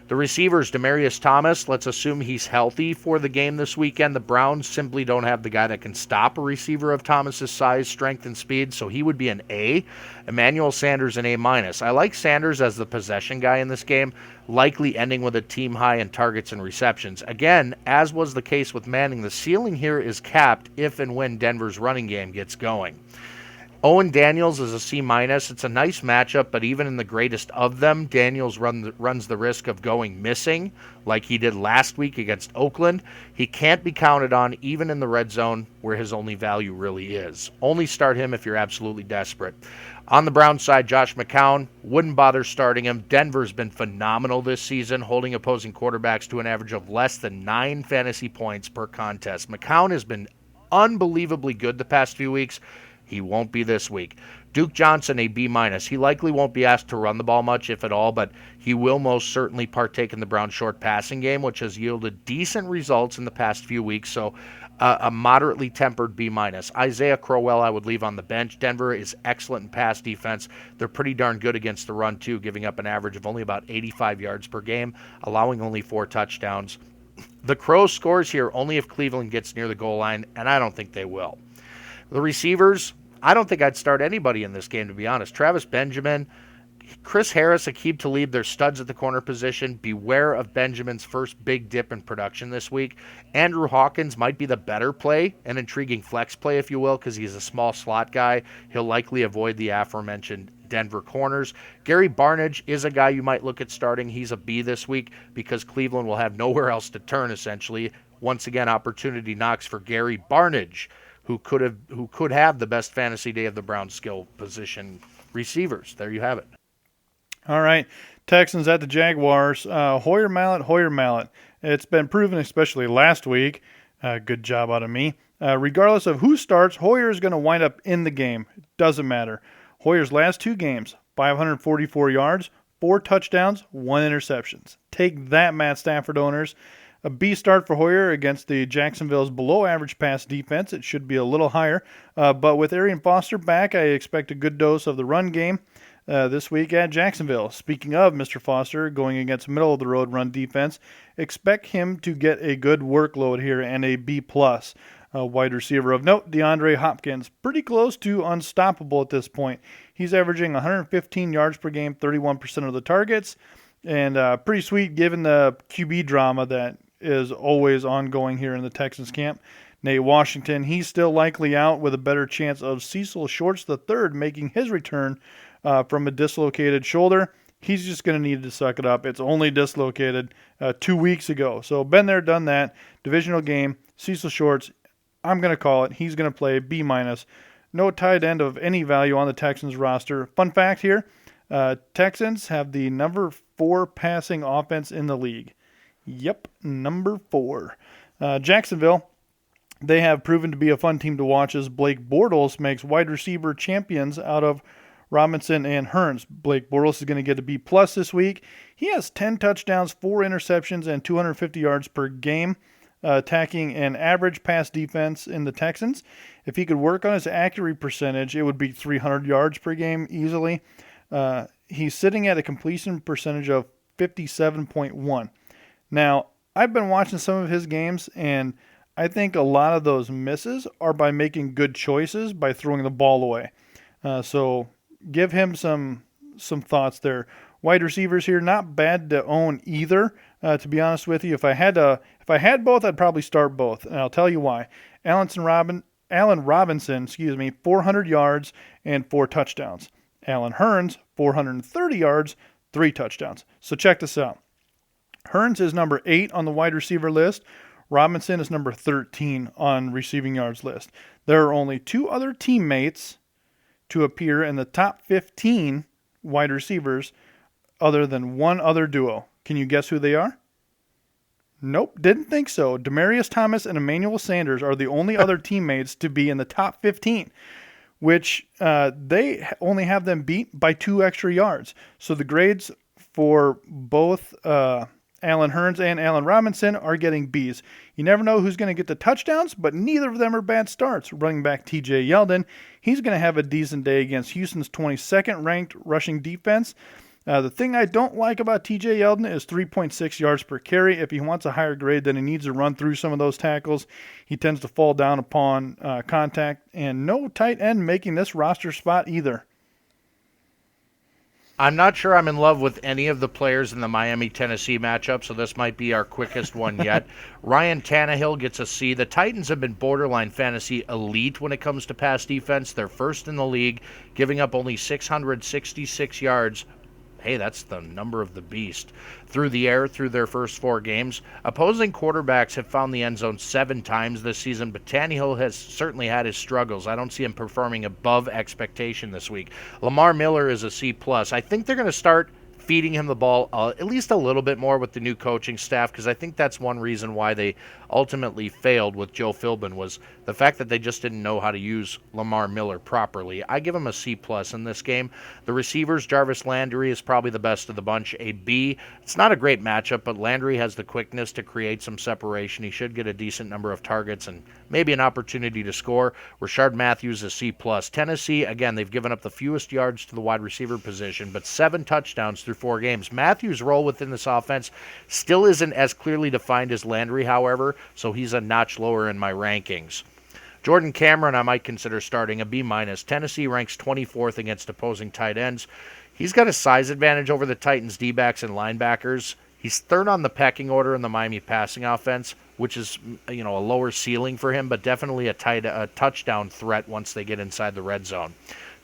The receivers, Demaryius Thomas, let's assume he's healthy for the game this weekend. The Browns simply don't have the guy that can stop a receiver of Thomas's size, strength, and speed, so he would be an A. Emmanuel Sanders, an A-. I like Sanders as the possession guy in this game, likely ending with a team high in targets and receptions. Again, as was the case with Manning, the ceiling here is capped if and when Denver's running game gets going. Owen Daniels is a C-. It's a nice matchup, but even in the greatest of them, Daniels runs the risk of going missing like he did last week against Oakland. He can't be counted on even in the red zone where his only value really is. Only start him if you're absolutely desperate. On the Browns side, Josh McCown, wouldn't bother starting him. Denver's been phenomenal this season, holding opposing quarterbacks to an average of less than 9 fantasy points per contest. McCown has been unbelievably good the past few weeks. He won't be this week. Duke Johnson, a B-. He likely won't be asked to run the ball much, if at all, but he will most certainly partake in the Browns' short passing game, which has yielded decent results in the past few weeks, so a moderately tempered B-. Isaiah Crowell I would leave on the bench. Denver is excellent in pass defense. They're pretty darn good against the run, too, giving up an average of only about 85 yards per game, allowing only 4 touchdowns. The Crows scores here only if Cleveland gets near the goal line, and I don't think they will. The receivers, I don't think I'd start anybody in this game, to be honest. Travis Benjamin, Chris Harris, Aqib Talib, they're studs at the corner position. Beware of Benjamin's first big dip in production this week. Andrew Hawkins might be the better play, an intriguing flex play, if you will, because he's a small slot guy. He'll likely avoid the aforementioned Denver corners. Gary Barnidge is a guy you might look at starting. He's a B this week because Cleveland will have nowhere else to turn, essentially. Once again, opportunity knocks for Gary Barnidge, who could have the best fantasy day of the Browns skill position receivers. There you have it. All right, Texans at the Jaguars. Hoyer Mallet. It's been proven, especially last week. Good job out of me. Regardless of who starts, Hoyer is going to wind up in the game. Doesn't matter. Hoyer's last 2 games, 544 yards, 4 touchdowns, 1 interception. Take that, Matt Stafford owners. A B start for Hoyer against the Jacksonville's below-average pass defense. It should be a little higher. But with Arian Foster back, I expect a good dose of the run game this week at Jacksonville. Speaking of Mr. Foster going against middle-of-the-road run defense, expect him to get a good workload here and a B+. Wide receiver of note, DeAndre Hopkins, pretty close to unstoppable at this point. He's averaging 115 yards per game, 31% of the targets, and pretty sweet given the QB drama that is always ongoing here in the Texans camp. Nate Washington, he's still likely out with a better chance of Cecil Shorts III making his return from a dislocated shoulder. He's just going to need to suck it up. It's only dislocated 2 weeks ago. So been there, done that. Divisional game, Cecil Shorts, I'm going to call it. He's going to play B-. No tight end of any value on the Texans roster. Fun fact here, Texans have the number 4 passing offense in the league. Yep, number 4. Jacksonville, they have proven to be a fun team to watch as Blake Bortles makes wide receiver champions out of Robinson and Hearns. Blake Bortles is going to get a B+ this week. He has 10 touchdowns, 4 interceptions, and 250 yards per game, attacking an average pass defense in the Texans. If he could work on his accuracy percentage, it would be 300 yards per game easily. He's sitting at a completion percentage of 57.1. Now, I've been watching some of his games, and I think a lot of those misses are by making good choices by throwing the ball away. So give him some thoughts there. Wide receivers here, not bad to own either. To be honest with you, if I had both, I'd probably start both, and I'll tell you why. Allen Robinson, 400 yards and 4 touchdowns. Allen Hearns, 430 yards, 3 touchdowns. So check this out. Hearns is number 8 on the wide receiver list. Robinson is number 13 on receiving yards list. There are only 2 other teammates to appear in the top 15 wide receivers other than one other duo. Can you guess who they are? Nope, didn't think so. Demaryius Thomas and Emmanuel Sanders are the only other teammates to be in the top 15, which they only have them beat by 2 extra yards. So the grades for both Alan Hearns and Allen Robinson are getting Bs. You never know who's going to get the touchdowns, but neither of them are bad starts. Running back TJ Yeldon, he's going to have a decent day against Houston's 22nd ranked rushing defense. The thing I don't like about TJ Yeldon is 3.6 yards per carry. If he wants a higher grade, then he needs to run through some of those tackles. He tends to fall down upon contact, and no tight end making this roster spot either. I'm not sure I'm in love with any of the players in the Miami-Tennessee matchup, so this might be our quickest one yet. Ryan Tannehill gets a C. The Titans have been borderline fantasy elite when it comes to pass defense. They're first in the league, giving up only 666 yards. Hey, that's the number of the beast. Through the air through their first 4 games. Opposing quarterbacks have found the end zone 7 times this season, but Tannehill has certainly had his struggles. I don't see him performing above expectation this week. Lamar Miller is a C+. I think they're going to start feeding him the ball at least a little bit more with the new coaching staff, because I think that's one reason why they ultimately failed with Joe Philbin, was the fact that they just didn't know how to use Lamar Miller properly. I give him a C+ in this game. The receivers, Jarvis Landry is probably the best of the bunch, a B. It's not a great matchup, but Landry has the quickness to create some separation. He should get a decent number of targets and maybe an opportunity to score. Rashard Matthews a C+. Tennessee, again, they've given up the fewest yards to the wide receiver position, but 7 touchdowns through 4 games. Matthews' role within this offense still isn't as clearly defined as Landry, however, so he's a notch lower in my rankings. Jordan Cameron I might consider starting, a B-. Tennessee ranks 24th against opposing tight ends. He's got a size advantage over the Titans' D-backs and linebackers. He's third on the pecking order in the Miami passing offense, which is, a lower ceiling for him, but definitely a touchdown threat once they get inside the red zone.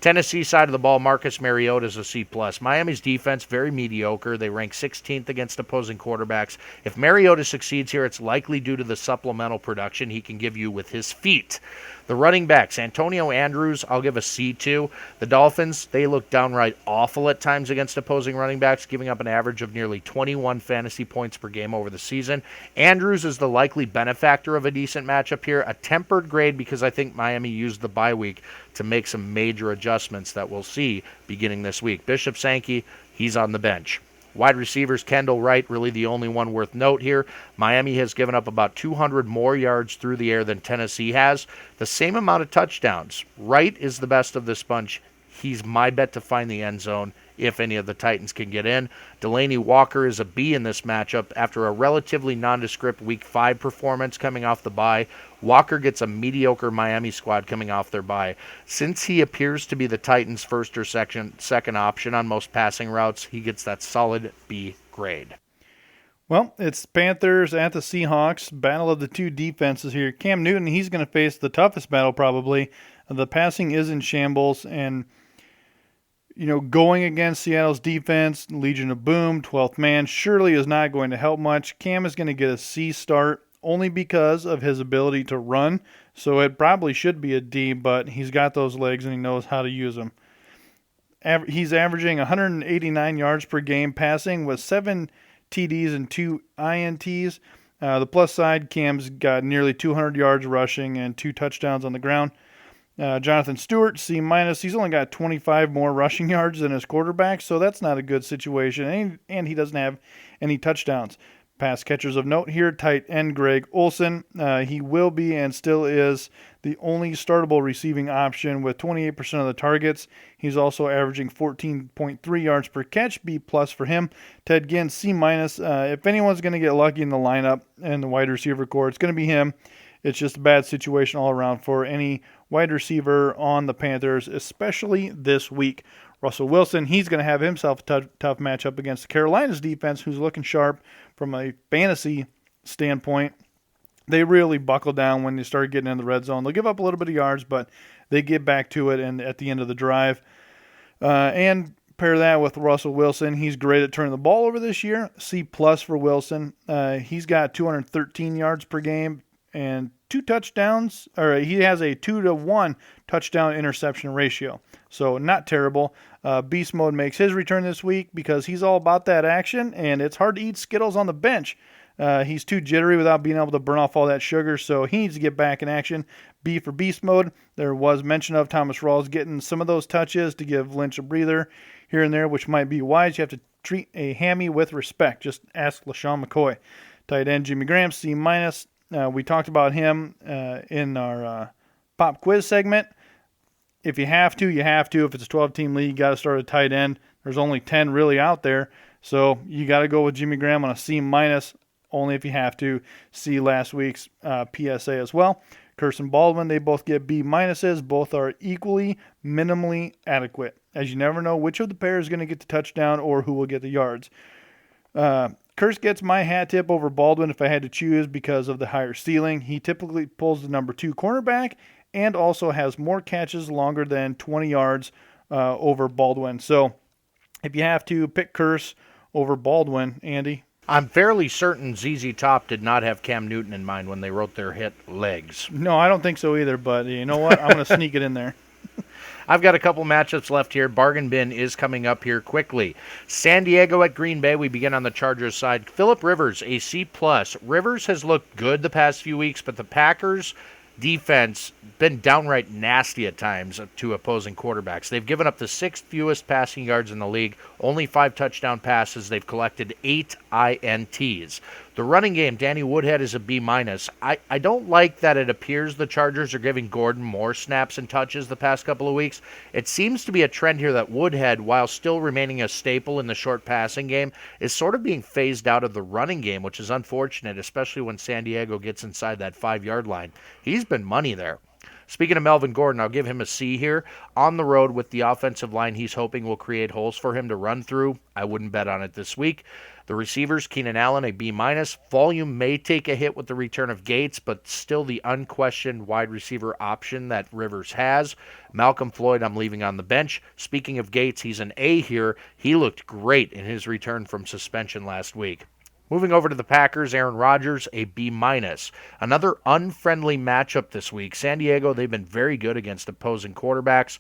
Tennessee side of the ball, Marcus Mariota is a C+. Miami's defense, very mediocre. They rank 16th against opposing quarterbacks. If Mariota succeeds here, it's likely due to the supplemental production he can give you with his feet. The running backs, Antonio Andrews, I'll give a C to. The Dolphins, they look downright awful at times against opposing running backs, giving up an average of nearly 21 fantasy points per game over the season. Andrews is the likely benefactor of a decent matchup here. A tempered grade because I think Miami used the bye week to make some major adjustments that we'll see beginning this week. Bishop Sankey, he's on the bench. Wide receivers, Kendall Wright, really the only one worth note here. Miami has given up about 200 more yards through the air than Tennessee has. The same amount of touchdowns. Wright is the best of this bunch. He's my bet to find the end zone if any of the Titans can get in. Delaney Walker is a B in this matchup after a relatively nondescript Week 5 performance coming off the bye. Walker gets a mediocre Miami squad coming off their bye. Since he appears to be the Titans' first or second option on most passing routes, he gets that solid B grade. Well, it's Panthers at the Seahawks. Battle of the 2 defenses here. Cam Newton, he's going to face the toughest battle probably. The passing is in shambles, and going against Seattle's defense, Legion of Boom, 12th man, surely is not going to help much. Cam is going to get a C start only because of his ability to run, so it probably should be a D, but he's got those legs and he knows how to use them. He's averaging 189 yards per game passing with 7 TDs and 2 INTs. The plus side, Cam's got nearly 200 yards rushing and 2 touchdowns on the ground. Jonathan Stewart, C-. He's only got 25 more rushing yards than his quarterback, so that's not a good situation. And he doesn't have any touchdowns. Pass catchers of note here, tight end Greg Olsen. He will be and still is the only startable receiving option with 28% of the targets. He's also averaging 14.3 yards per catch, B+ for him. Ted Ginn, C-. If anyone's going to get lucky in the lineup and the wide receiver core, it's going to be him. It's just a bad situation all around for any wide receiver on the Panthers, especially this week. Russell Wilson, he's going to have himself a tough matchup against the Carolina's defense, who's looking sharp from a fantasy standpoint. They really buckle down when they start getting in the red zone. They'll give up a little bit of yards, but they get back to it and at the end of the drive. And pair that with Russell Wilson. He's great at turning the ball over this year. C+ for Wilson. He's got 213 yards per game and 2 touchdowns, or he has a 2-to-1 touchdown interception ratio. So not terrible. Beast Mode makes his return this week because he's all about that action, and it's hard to eat Skittles on the bench. He's too jittery without being able to burn off all that sugar, so he needs to get back in action. B for Beast Mode. There was mention of Thomas Rawls getting some of those touches to give Lynch a breather here and there, which might be wise. You have to treat a hammy with respect. Just ask LaShawn McCoy. Tight end Jimmy Graham, C-. We talked about him in our pop quiz segment. If you have to, you have to. If it's a 12-team league, you got to start a tight end. There's only 10 really out there. So you got to go with Jimmy Graham on a C-, only if you have to. See last week's PSA as well. Kirsten Baldwin, they both get B-. Both are equally, minimally adequate, as you never know which of the pair is going to get the touchdown or who will get the yards. Kurtz gets my hat tip over Baldwin if I had to choose because of the higher ceiling. He typically pulls the number 2 cornerback and also has more catches longer than 20 yards over Baldwin. So if you have to pick Kurtz over Baldwin, Andy. I'm fairly certain ZZ Top did not have Cam Newton in mind when they wrote their hit Legs. No, I don't think so either, but you know what? I'm going to sneak it in there. I've got a couple matchups left here. Bargain bin is coming up here quickly. San Diego at Green Bay. We begin on the Chargers side. Phillip Rivers, a C+. Rivers has looked good the past few weeks, but the Packers defense been downright nasty at times to opposing quarterbacks. They've given up the 6th fewest passing yards in the league, only 5 touchdown passes. They've collected 8 INTs. The running game, Danny Woodhead is a B-. I don't like that it appears the Chargers are giving Gordon more snaps and touches the past couple of weeks. It seems to be a trend here that Woodhead, while still remaining a staple in the short passing game, is sort of being phased out of the running game, which is unfortunate, especially when San Diego gets inside that 5-yard line. He's been money there. Speaking of Melvin Gordon, I'll give him a C here. On the road with the offensive line he's hoping will create holes for him to run through. I wouldn't bet on it this week. The receivers, Keenan Allen, a B-. Volume may take a hit with the return of Gates, but still the unquestioned wide receiver option that Rivers has. Malcolm Floyd, I'm leaving on the bench. Speaking of Gates, he's an A here. He looked great in his return from suspension last week. Moving over to the Packers, Aaron Rodgers, a B-. Another unfriendly matchup this week. San Diego, they've been very good against opposing quarterbacks.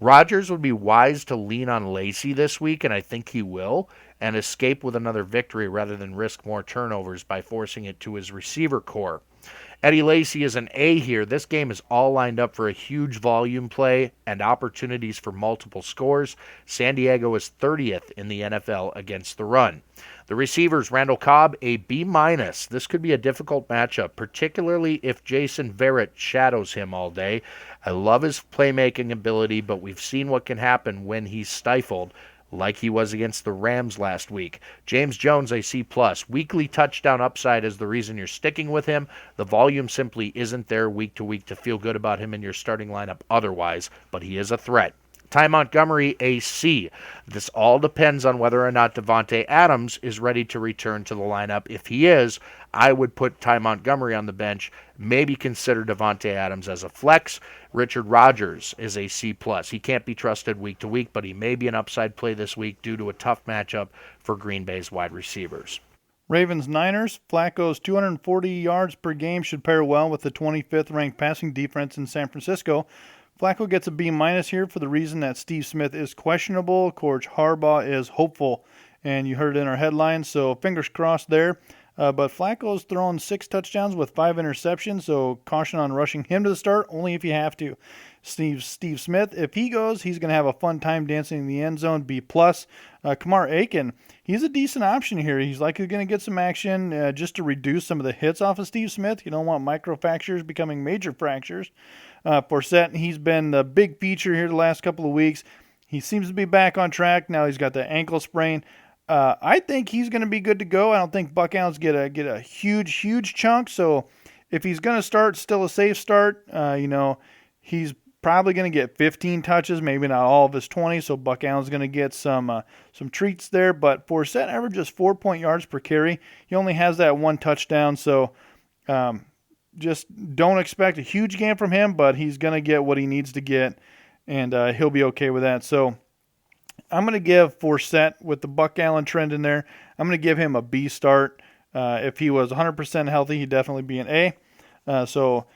Rodgers would be wise to lean on Lacey this week, and I think he will, and escape with another victory rather than risk more turnovers by forcing it to his receiver core. Eddie Lacy is an A here. This game is all lined up for a huge volume play and opportunities for multiple scores. San Diego is 30th in the NFL against the run. The receivers, Randall Cobb, a B-. This could be a difficult matchup, particularly if Jason Verrett shadows him all day. I love his playmaking ability, but we've seen what can happen when he's stifled, like he was against the Rams last week. James Jones, a C+. Weekly touchdown upside is the reason you're sticking with him. The volume simply isn't there week to week to feel good about him in your starting lineup otherwise, but he is a threat. Ty Montgomery, a C. This all depends on whether or not Davante Adams is ready to return to the lineup. If he is, I would put Ty Montgomery on the bench, maybe consider Davante Adams as a flex. Richard Rodgers is a C+. He can't be trusted week to week, but he may be an upside play this week due to a tough matchup for Green Bay's wide receivers. Ravens-Niners, Flacco's 240 yards per game should pair well with the 25th ranked passing defense in San Francisco. Flacco gets a B- here for the reason that Steve Smith is questionable. Coach Harbaugh is hopeful, and you heard it in our headlines, so fingers crossed there. But Flacco's thrown 6 touchdowns with 5 interceptions, so caution on rushing him to the start, only if you have to. Steve Smith, if he goes, he's going to have a fun time dancing in the end zone, B+. Kamar Aiken, he's a decent option here. He's likely going to get some action just to reduce some of the hits off of Steve Smith. You don't want microfractures becoming major fractures. Forsett, he's been the big feature here the last couple of weeks. He seems to be back on track. Now he's got the ankle sprain. I think he's going to be good to go. I don't think Buck Allen's get a huge chunk. So if he's going to start, still a safe start. He's probably going to get 15 touches, maybe not all of his 20. So Buck Allen's going to get some treats there. But Forsett averages 4 yards per carry. He only has that 1 touchdown. So just don't expect a huge game from him, but he's going to get what he needs to get, and he'll be okay with that. So I'm going to give Forsett, with the Buck Allen trend in there, I'm going to give him a B start. If he was 100% healthy, he'd definitely be an A. So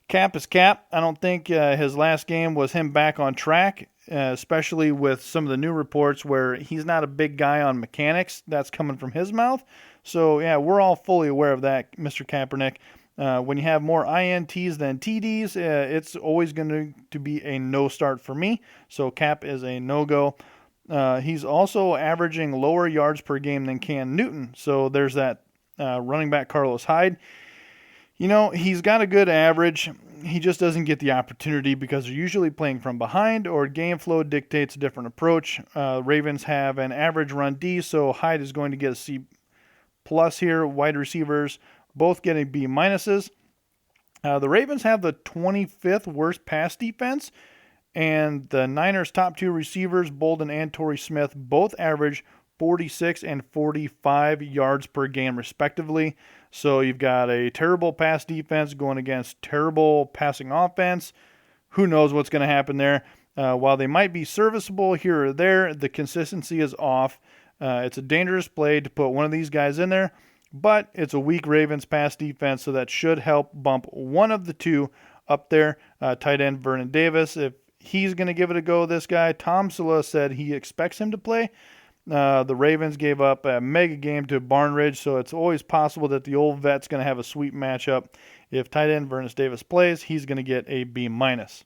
cap is cap. I don't think his last game was him back on track, especially with some of the new reports where he's not a big guy on mechanics. That's coming from his mouth. So, yeah, we're all fully aware of that, Mr. Kaepernick. When you have more INTs than TDs, it's always going to be a no start for me. So Cap is a no-go. He's also averaging lower yards per game than Cam Newton. So there's that running back Carlos Hyde. He's got a good average. He just doesn't get the opportunity because they're usually playing from behind or game flow dictates a different approach. Ravens have an average run D, so Hyde is going to get a C plus here. Wide receivers both getting B minuses. The Ravens have the 25th worst pass defense, and the Niners' top two receivers, Bolden and Torrey Smith, both average 46 and 45 yards per game, respectively. So you've got a terrible pass defense going against terrible passing offense. Who knows what's going to happen there? While they might be serviceable here or there, the consistency is off. It's a dangerous play to put one of these guys in there, but it's a weak Ravens pass defense, so that should help bump one of the two up there. Tight end Vernon Davis, if he's going to give it a go, this guy. Tom Sula said he expects him to play. The Ravens gave up a mega game to Barn Ridge, so it's always possible that the old vet's going to have a sweet matchup. If tight end Vernon Davis plays, he's going to get a B minus.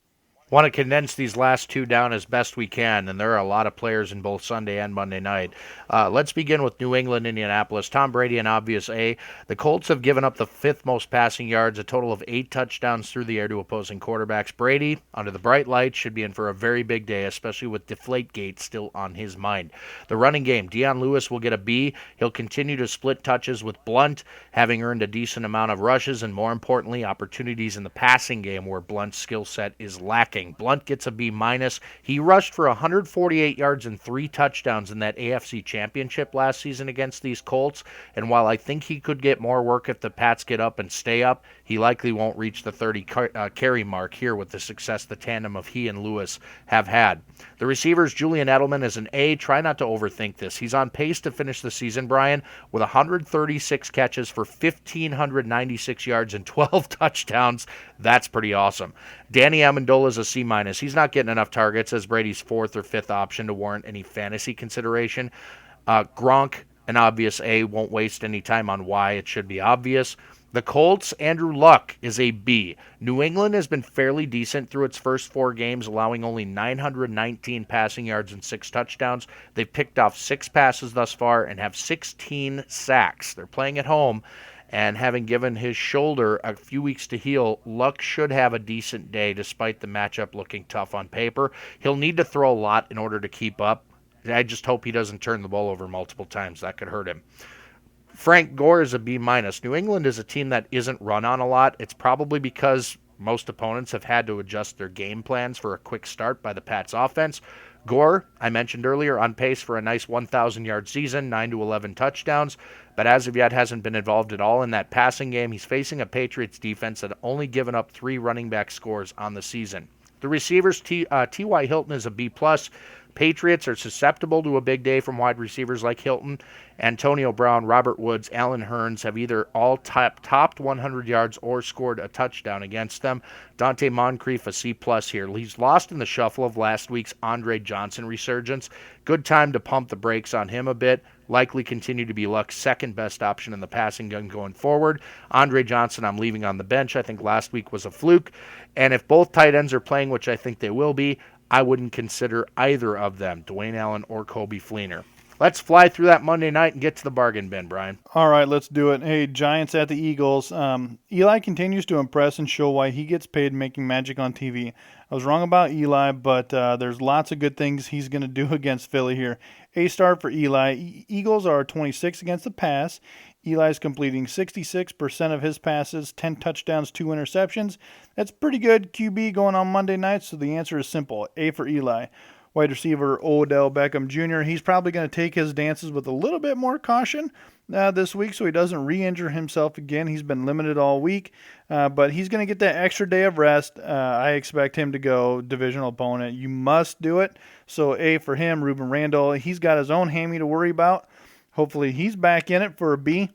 Want to condense these last two down as best we can, and there are a lot of players in both Sunday and Monday night. Let's begin with New England, Indianapolis. Tom Brady, an obvious A. The Colts have given up the fifth most passing yards, a total of 8 touchdowns through the air to opposing quarterbacks. Brady, under the bright lights, should be in for a very big day, especially with Deflategate still on his mind. The running game, Deion Lewis will get a B. He'll continue to split touches with Blunt, having earned a decent amount of rushes, and more importantly, opportunities in the passing game where Blunt's skill set is lacking. Blunt gets a B minus. He rushed for 148 yards and 3 touchdowns in that AFC Championship last season against these Colts. And while I think he could get more work if the Pats get up and stay up, he likely won't reach the 30 carry mark here with the success the tandem of he and Lewis have had. The receivers, Julian Edelman is an A. Try not to overthink this. He's on pace to finish the season, Brian, with 136 catches for 1,596 yards and 12 touchdowns. That's pretty awesome. Danny Amendola is a C minus. He's not getting enough targets as Brady's 4th or 5th option to warrant any fantasy consideration. Gronk, an obvious A, won't waste any time on why. It should be obvious. The Colts, Andrew Luck is a B. New England has been fairly decent through its first 4 games, allowing only 919 passing yards and 6 touchdowns. They've picked off 6 passes thus far and have 16 sacks. They're playing at home, and having given his shoulder a few weeks to heal, Luck should have a decent day despite the matchup looking tough on paper. He'll need to throw a lot in order to keep up. I just hope he doesn't turn the ball over multiple times. That could hurt him. Frank Gore is a B minus. New England is a team that isn't run on a lot. It's probably because most opponents have had to adjust their game plans for a quick start by the Pats offense. Gore, I mentioned earlier, on pace for a nice 1,000-yard season, 9 to 11 touchdowns, but as of yet hasn't been involved at all in that passing game. He's facing a Patriots defense that only given up 3 running back scores on the season. The receivers, T.Y. Hilton is a B+. Patriots are susceptible to a big day from wide receivers like Hilton. Antonio Brown, Robert Woods, Allen Hurns have either all topped 100 yards or scored a touchdown against them. Dante Moncrief, a C+ here. He's lost in the shuffle of last week's Andre Johnson resurgence. Good time to pump the brakes on him a bit. Likely continue to be Luck's second best option in the passing gun going forward. Andre Johnson, I'm leaving on the bench. I think last week was a fluke. And if both tight ends are playing, which I think they will be, I wouldn't consider either of them, Dwayne Allen or Coby Fleener. Let's fly through that Monday night and get to the bargain bin, Brian. All right, let's do it. Hey, Giants at the Eagles. Eli continues to impress and show why he gets paid making magic on TV. I was wrong about Eli, but there's lots of good things he's going to do against Philly here. A-star for Eli. Eagles are 26 against the pass. Eli's completing 66% of his passes, 10 touchdowns, 2 interceptions. That's pretty good QB going on Monday night, so the answer is simple. A for Eli. Wide receiver Odell Beckham Jr., he's probably going to take his dances with a little bit more caution this week so he doesn't re-injure himself again. He's been limited all week, but he's going to get that extra day of rest. I expect him to go divisional opponent. You must do it. So A for him. Ruben Randall, he's got his own hammy to worry about. Hopefully he's back in it for a B.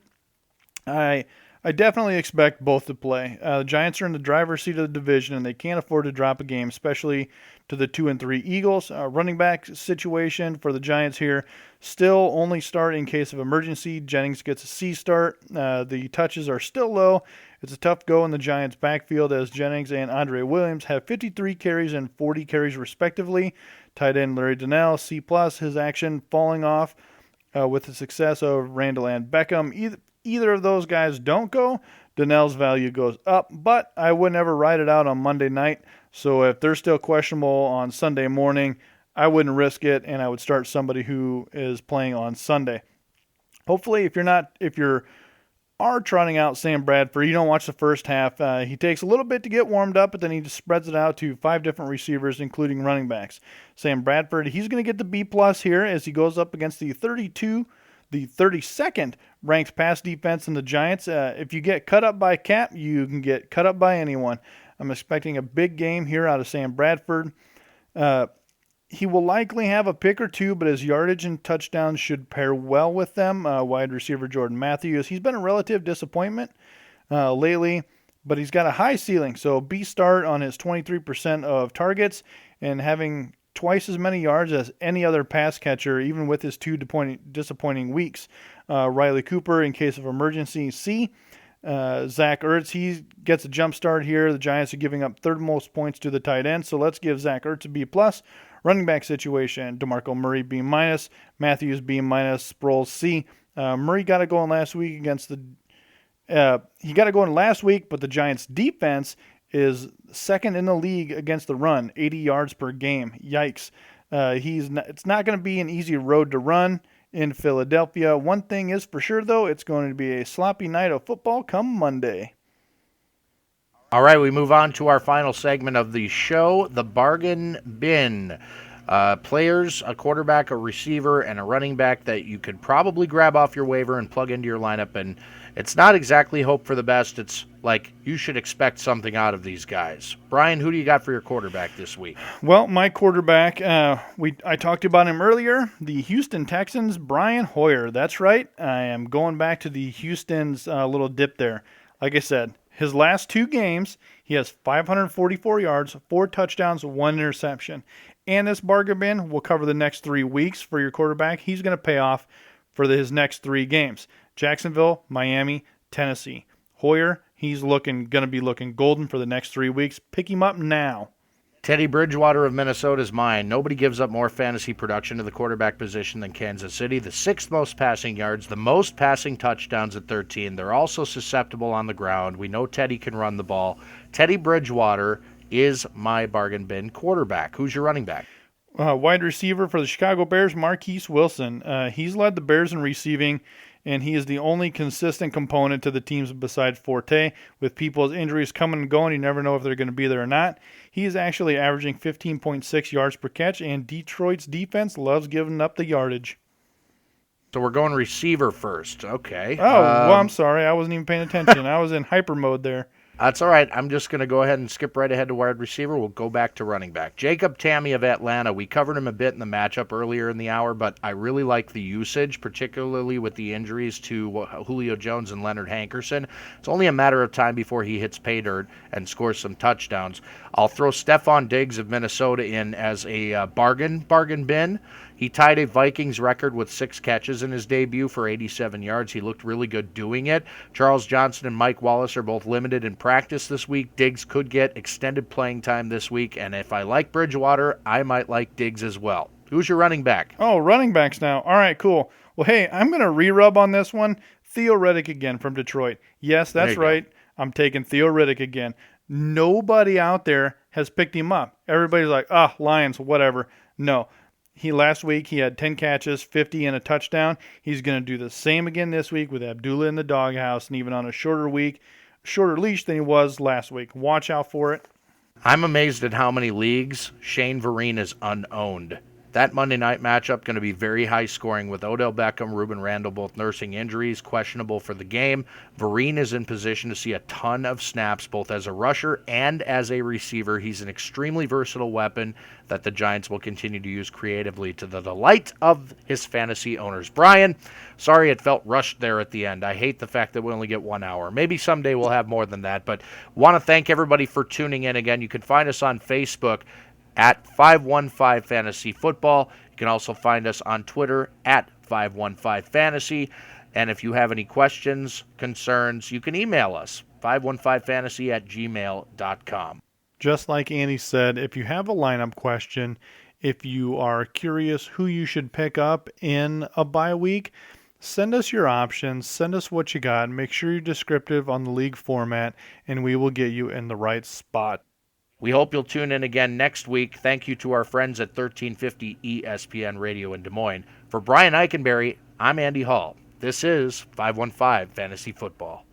I I definitely expect both to play. The Giants are in the driver's seat of the division, and they can't afford to drop a game, especially to the 2-3 Eagles. Running back situation for the Giants here, still only start in case of emergency. Jennings gets a C start. The touches are still low. It's a tough go in the Giants' backfield as Jennings and Andre Williams have 53 carries and 40 carries respectively. Tight end Larry Donnell, C+, his action falling off with the success of Randall and Beckham. Either of those guys don't go, Donnell's value goes up, but I would never ride it out on Monday night. So if they're still questionable on Sunday morning, I wouldn't risk it, and I would start somebody who is playing on Sunday. Hopefully, if you are trotting out Sam Bradford, you don't watch the first half. He takes a little bit to get warmed up, but then he just spreads it out to 5 different receivers, including running backs. Sam Bradford, he's going to get the B+ here as he goes up against the 32nd ranked pass defense in the Giants. If you get cut up by Cap, you can get cut up by anyone. I'm expecting a big game here out of Sam Bradford. He will likely have a pick or two, but his yardage and touchdowns should pair well with them. Wide receiver Jordan Matthews, he's been a relative disappointment lately, but he's got a high ceiling. So B start on his 23% of targets and having twice as many yards as any other pass catcher, even with his 2 disappointing weeks. Riley Cooper, in case of emergency, C. Zach Ertz, he gets a jump start here. The Giants are giving up third most points to the tight end, so let's give Zach Ertz a B+. Running back situation, DeMarco Murray B-, Matthews B-, Sproles C. Murray got it going last week against the he got it going last week, but the Giants' defense is second in the league against the run, 80 yards per game. Yikes. It's not going to be an easy road to run in Philadelphia. One thing is for sure, though, it's going to be a sloppy night of football come Monday. All right, we move on to our final segment of the show, the bargain bin. Players, a quarterback, a receiver, and a running back that you could probably grab off your waiver and plug into your lineup. And it's not exactly hope for the best. It's like you should expect something out of these guys. Brian, who do you got for your quarterback this week? Well, my quarterback, I talked about him earlier, the Houston Texans, Brian Hoyer. That's right. I am going back to the Houston's little dip there. Like I said, his last 2 games, he has 544 yards, 4 touchdowns, 1 interception. And this bargain bin will cover the next 3 weeks for your quarterback. He's going to pay off for his next 3 games. Jacksonville, Miami, Tennessee. Hoyer, he's going to be looking golden for the next 3 weeks. Pick him up now. Teddy Bridgewater of Minnesota is mine. Nobody gives up more fantasy production to the quarterback position than Kansas City. The 6th most passing yards, the most passing touchdowns at 13. They're also susceptible on the ground. We know Teddy can run the ball. Teddy Bridgewater is my bargain bin quarterback. Who's your running back? Wide receiver for the Chicago Bears, Marquise Wilson. He's led the Bears in receiving, and he is the only consistent component to the teams besides Forte. With people's injuries coming and going, you never know if they're going to be there or not. He is actually averaging 15.6 yards per catch, and Detroit's defense loves giving up the yardage. So we're going receiver first. Okay. Oh, well, I'm sorry. I wasn't even paying attention. I was in hyper mode there. That's all right. I'm just going to go ahead and skip right ahead to wide receiver. We'll go back to running back. Jacob Tamme of Atlanta. We covered him a bit in the matchup earlier in the hour, but I really like the usage, particularly with the injuries to Julio Jones and Leonard Hankerson. It's only a matter of time before he hits pay dirt and scores some touchdowns. I'll throw Stephon Diggs of Minnesota in as a bargain bin. He tied a Vikings record with 6 catches in his debut for 87 yards. He looked really good doing it. Charles Johnson and Mike Wallace are both limited in practice this week. Diggs could get extended playing time this week, and if I like Bridgewater, I might like Diggs as well. Who's your running back? Oh, running backs now. All right, cool. Well, hey, I'm going to re-rub on this one. Theo Riddick again from Detroit. Yes, that's right. I'm taking Theo Riddick again. Nobody out there has picked him up. Everybody's like, Lions, whatever. No. Last week he had 10 catches, 50 and a touchdown. He's going to do the same again this week with Abdullah in the doghouse and even on a shorter leash than he was last week. Watch out for it. I'm amazed at how many leagues Shane Vereen is unowned. That Monday night matchup going to be very high scoring with Odell Beckham, Ruben Randle both nursing injuries, questionable for the game. Vereen is in position to see a ton of snaps both as a rusher and as a receiver. He's an extremely versatile weapon that the Giants will continue to use creatively to the delight of his fantasy owners. Brian, sorry it felt rushed there at the end. I hate the fact that we only get 1 hour. Maybe someday we'll have more than that, but want to thank everybody for tuning in again. You can find us on Facebook at 515 Fantasy Football. You can also find us on Twitter at 515 Fantasy. And if you have any questions, concerns, you can email us, 515fantasy@gmail.com. Just like Andy said, if you have a lineup question, if you are curious who you should pick up in a bye week, send us your options, send us what you got, make sure you're descriptive on the league format, and we will get you in the right spot. We hope you'll tune in again next week. Thank you to our friends at 1350 ESPN Radio in Des Moines. For Brian Eikenberry, I'm Andy Hall. This is 515 Fantasy Football.